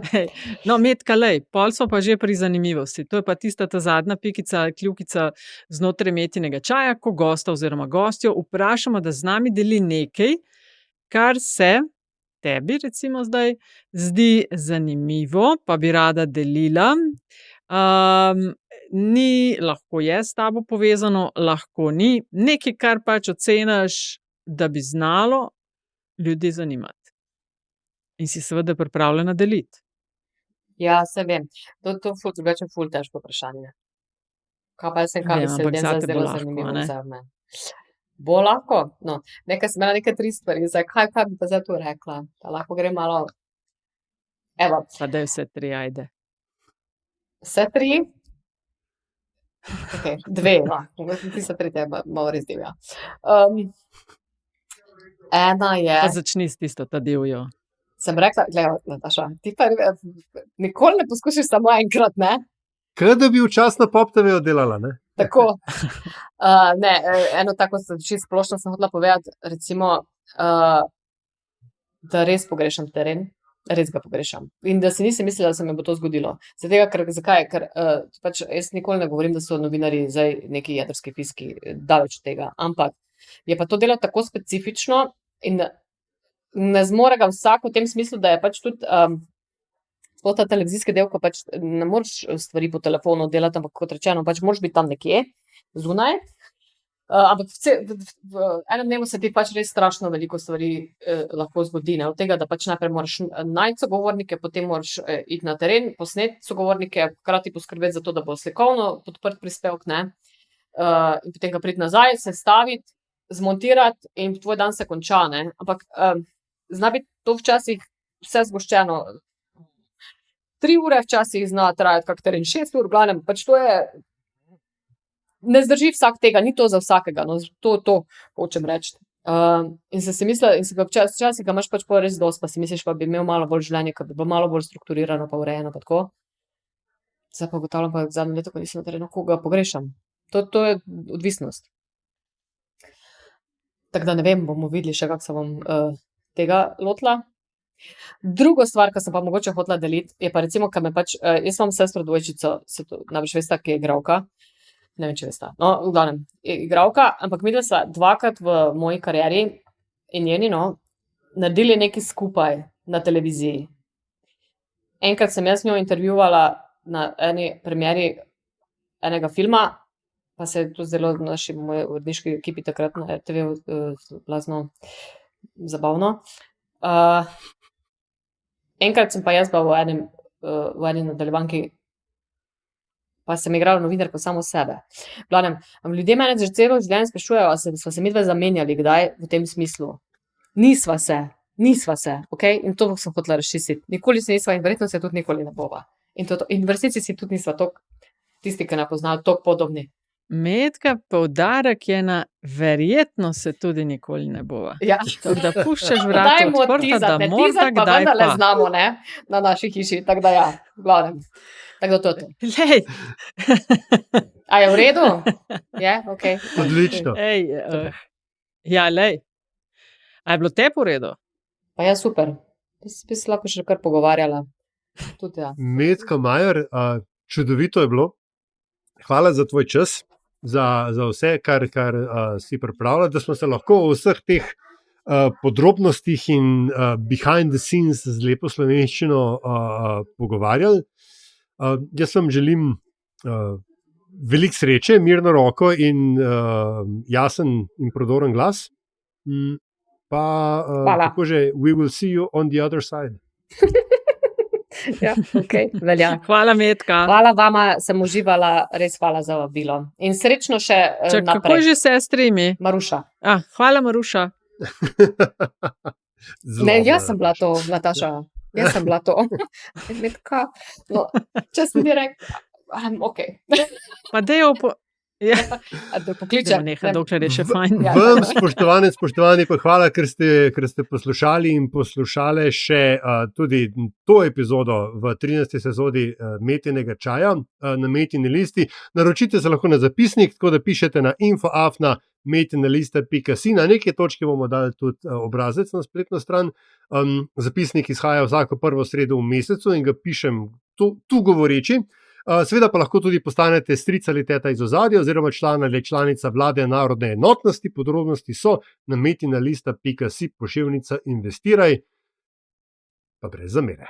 No, Metka, lej, pol smo pa že pri zanimivosti. To je pa tista ta zadnja pikica, kljukica znotraj Metinega čaja, ko gosta oziroma gostjo vprašamo, da z nami deli nekaj, kar se tebi, recimo zdaj, zdi zanimivo, pa bi rada delila. Ni, lahko je s tabo povezano, lahko ni. Nekaj, kar pač oceniš, da bi znalo ljudi zanimati. In si seveda pripravljena deliti. Ja, se vem. To drugače ful težko vprašanje. Kaj pa kaj bi se ljudem zdaj zdelo zanimivo za me? Bo lahko? No, nekaj sem imela neke 3 stvari, zdaj kaj bi pa zdaj tu rekla? Da lahko gre malo. Evo. Pa daj vse 3, ajde. Vse 3? Ok, 2, tista 3 malo res divja. Ena je. Pa začni s tisto, ta divjo. Sem rekla, gledaj, Nataša, ti pa nikoli ne poskušiš samo enkrat, ne? Kaj da bi včasno Pop TV oddelala, ne? Tako. Ne, eno tako čisto splošno sem hotela povedati, recimo, da res pogrešam teren, res ga pogrešam. In da si nisem mislila, da se mi bo to zgodilo. Zakaj? Ker pač jaz nikoli ne govorim, da so novinarji zdaj neki jedrski fiski, daleč od tega, ampak je pa to delo tako specifično in ne zmore ga vsak v tem smislu, da je pač tudi ta televizijski del, ko pač ne moreš stvari po telefonu delati, ampak kot rečeno, pač moraš biti tam nekje, zunaj. Ampak v enem dnevu se ti pač res strašno veliko stvari lahko zgodi, ne? Od tega, da pač najprej moraš najti sogovornike, potem moraš iti na teren, posneti sogovornike, hkrati poskrbeti za to, da bo slikovno podprt prispevek, ne? In potem ga priti nazaj, sestaviti, zmontirati in tvoj dan se konča, ne? Ampak zna biti to včasih vse zgoščeno. 3 ure včasih zna trajati kak teren, 6 ur, glavnem, pač to je, ne zdrži vsak tega, ni to za vsakega, no, to hočem reči. In sem si mislila, in se ga včasih ga imaš pač res dosti, pa si misliš, pa bi imel malo bolj življenje, ki bi bilo malo bolj strukturirano, pa urejeno, pa tako. Zdaj pa ugotavljam, pa zadnje leto, ko nisem na terenu, koga pogrešam. To je odvisnost. Tako da ne vem, bomo videli še, kako se bom tega lotila. Drugo stvar, ki sem pa mogoče hotela deliti, je pa recimo, kaj me pač, jaz imam sestro dvojčico, se to najbrž veste, ki je igralka. Ne vem, če veste. No, v glavnem, je igralka, ampak midva sva 2-krat v moji karieri in njeni, no, naredili nekaj skupaj na televiziji. Enkrat sem jaz njo intervjuvala na eni premieri enega filma, pa se je to zdelo naši moji uredniški ekipi takrat na RTV blazno zabavno. Enkrat sem pa jaz bila v eni nadaljevanki, pa sem igrala novinarko samo sebe. V glavnem, ljudje mene že celo življenje sprašujejo, ali sva se midva zamenjali kdaj v tem smislu. Nisva se, ok? In to sem hotela razčistiti. Nikoli se nisva in verjetno se tudi nikoli ne bova. In v resnici si tudi nisva tisti, ki ne poznajo, toliko podobni. Metka, poudarek je na verjetno se tudi nikoli ne bova. Ja. Tako da puščaš vrata Dajmo odprta, tizat, da ne, morda tizat pa kdaj vendarle pa. znamo, ne, na naši hiši, tako da ja, v glavnem. Tako da to je to. Lej, A je v redu? Je, okej. Odlično. ej, ja, lej. A je bilo te po redu? Pa ja, super. Bi se lahko še kar pogovarjala. Tudi ja. Metka Majer, čudovito je bilo. Hvala za tvoj čas, za vse, kar si pripravila, da smo se lahko o vseh teh podrobnostih in behind the scenes z lepo slovenščino pogovarjali. Jaz vam želim veliko sreče, mirno roko in jasen in prodoren glas. Pa tako že, we will see you on the other side. Ja, okej, velja. Hvala, Metka. Hvala vama, sem uživala, res hvala za vabilo. In srečno še Čak, kako naprej. je že sestri ime? Maruša. Hvala, Maruša. Ne, jaz sem bila to, Nataša. Jaz sem bila to. Metka, no, če sem ti rekla, okej. Pa dejo ja. Pokličem. Neha, dokler je še fajn. Ja. Vam, spoštovani, pa hvala, ker ste poslušali in poslušali še tudi to epizodo v 13. sezoni Metinega čaja na Metini listi. Naročite se lahko na zapisnik, tako da pišete na info@metinalista.si. Na neki točki bomo dali tudi obrazec na spletno stran. Zapisnik izhaja vsako prvo sredo v mesecu in ga pišem tu govoreči. Seveda pa lahko tudi postanete stric ali teta iz ozadja oziroma član ali članica vlade narodne enotnosti. Podrobnosti so na metinalista.si /investiraj, pa brez zamere.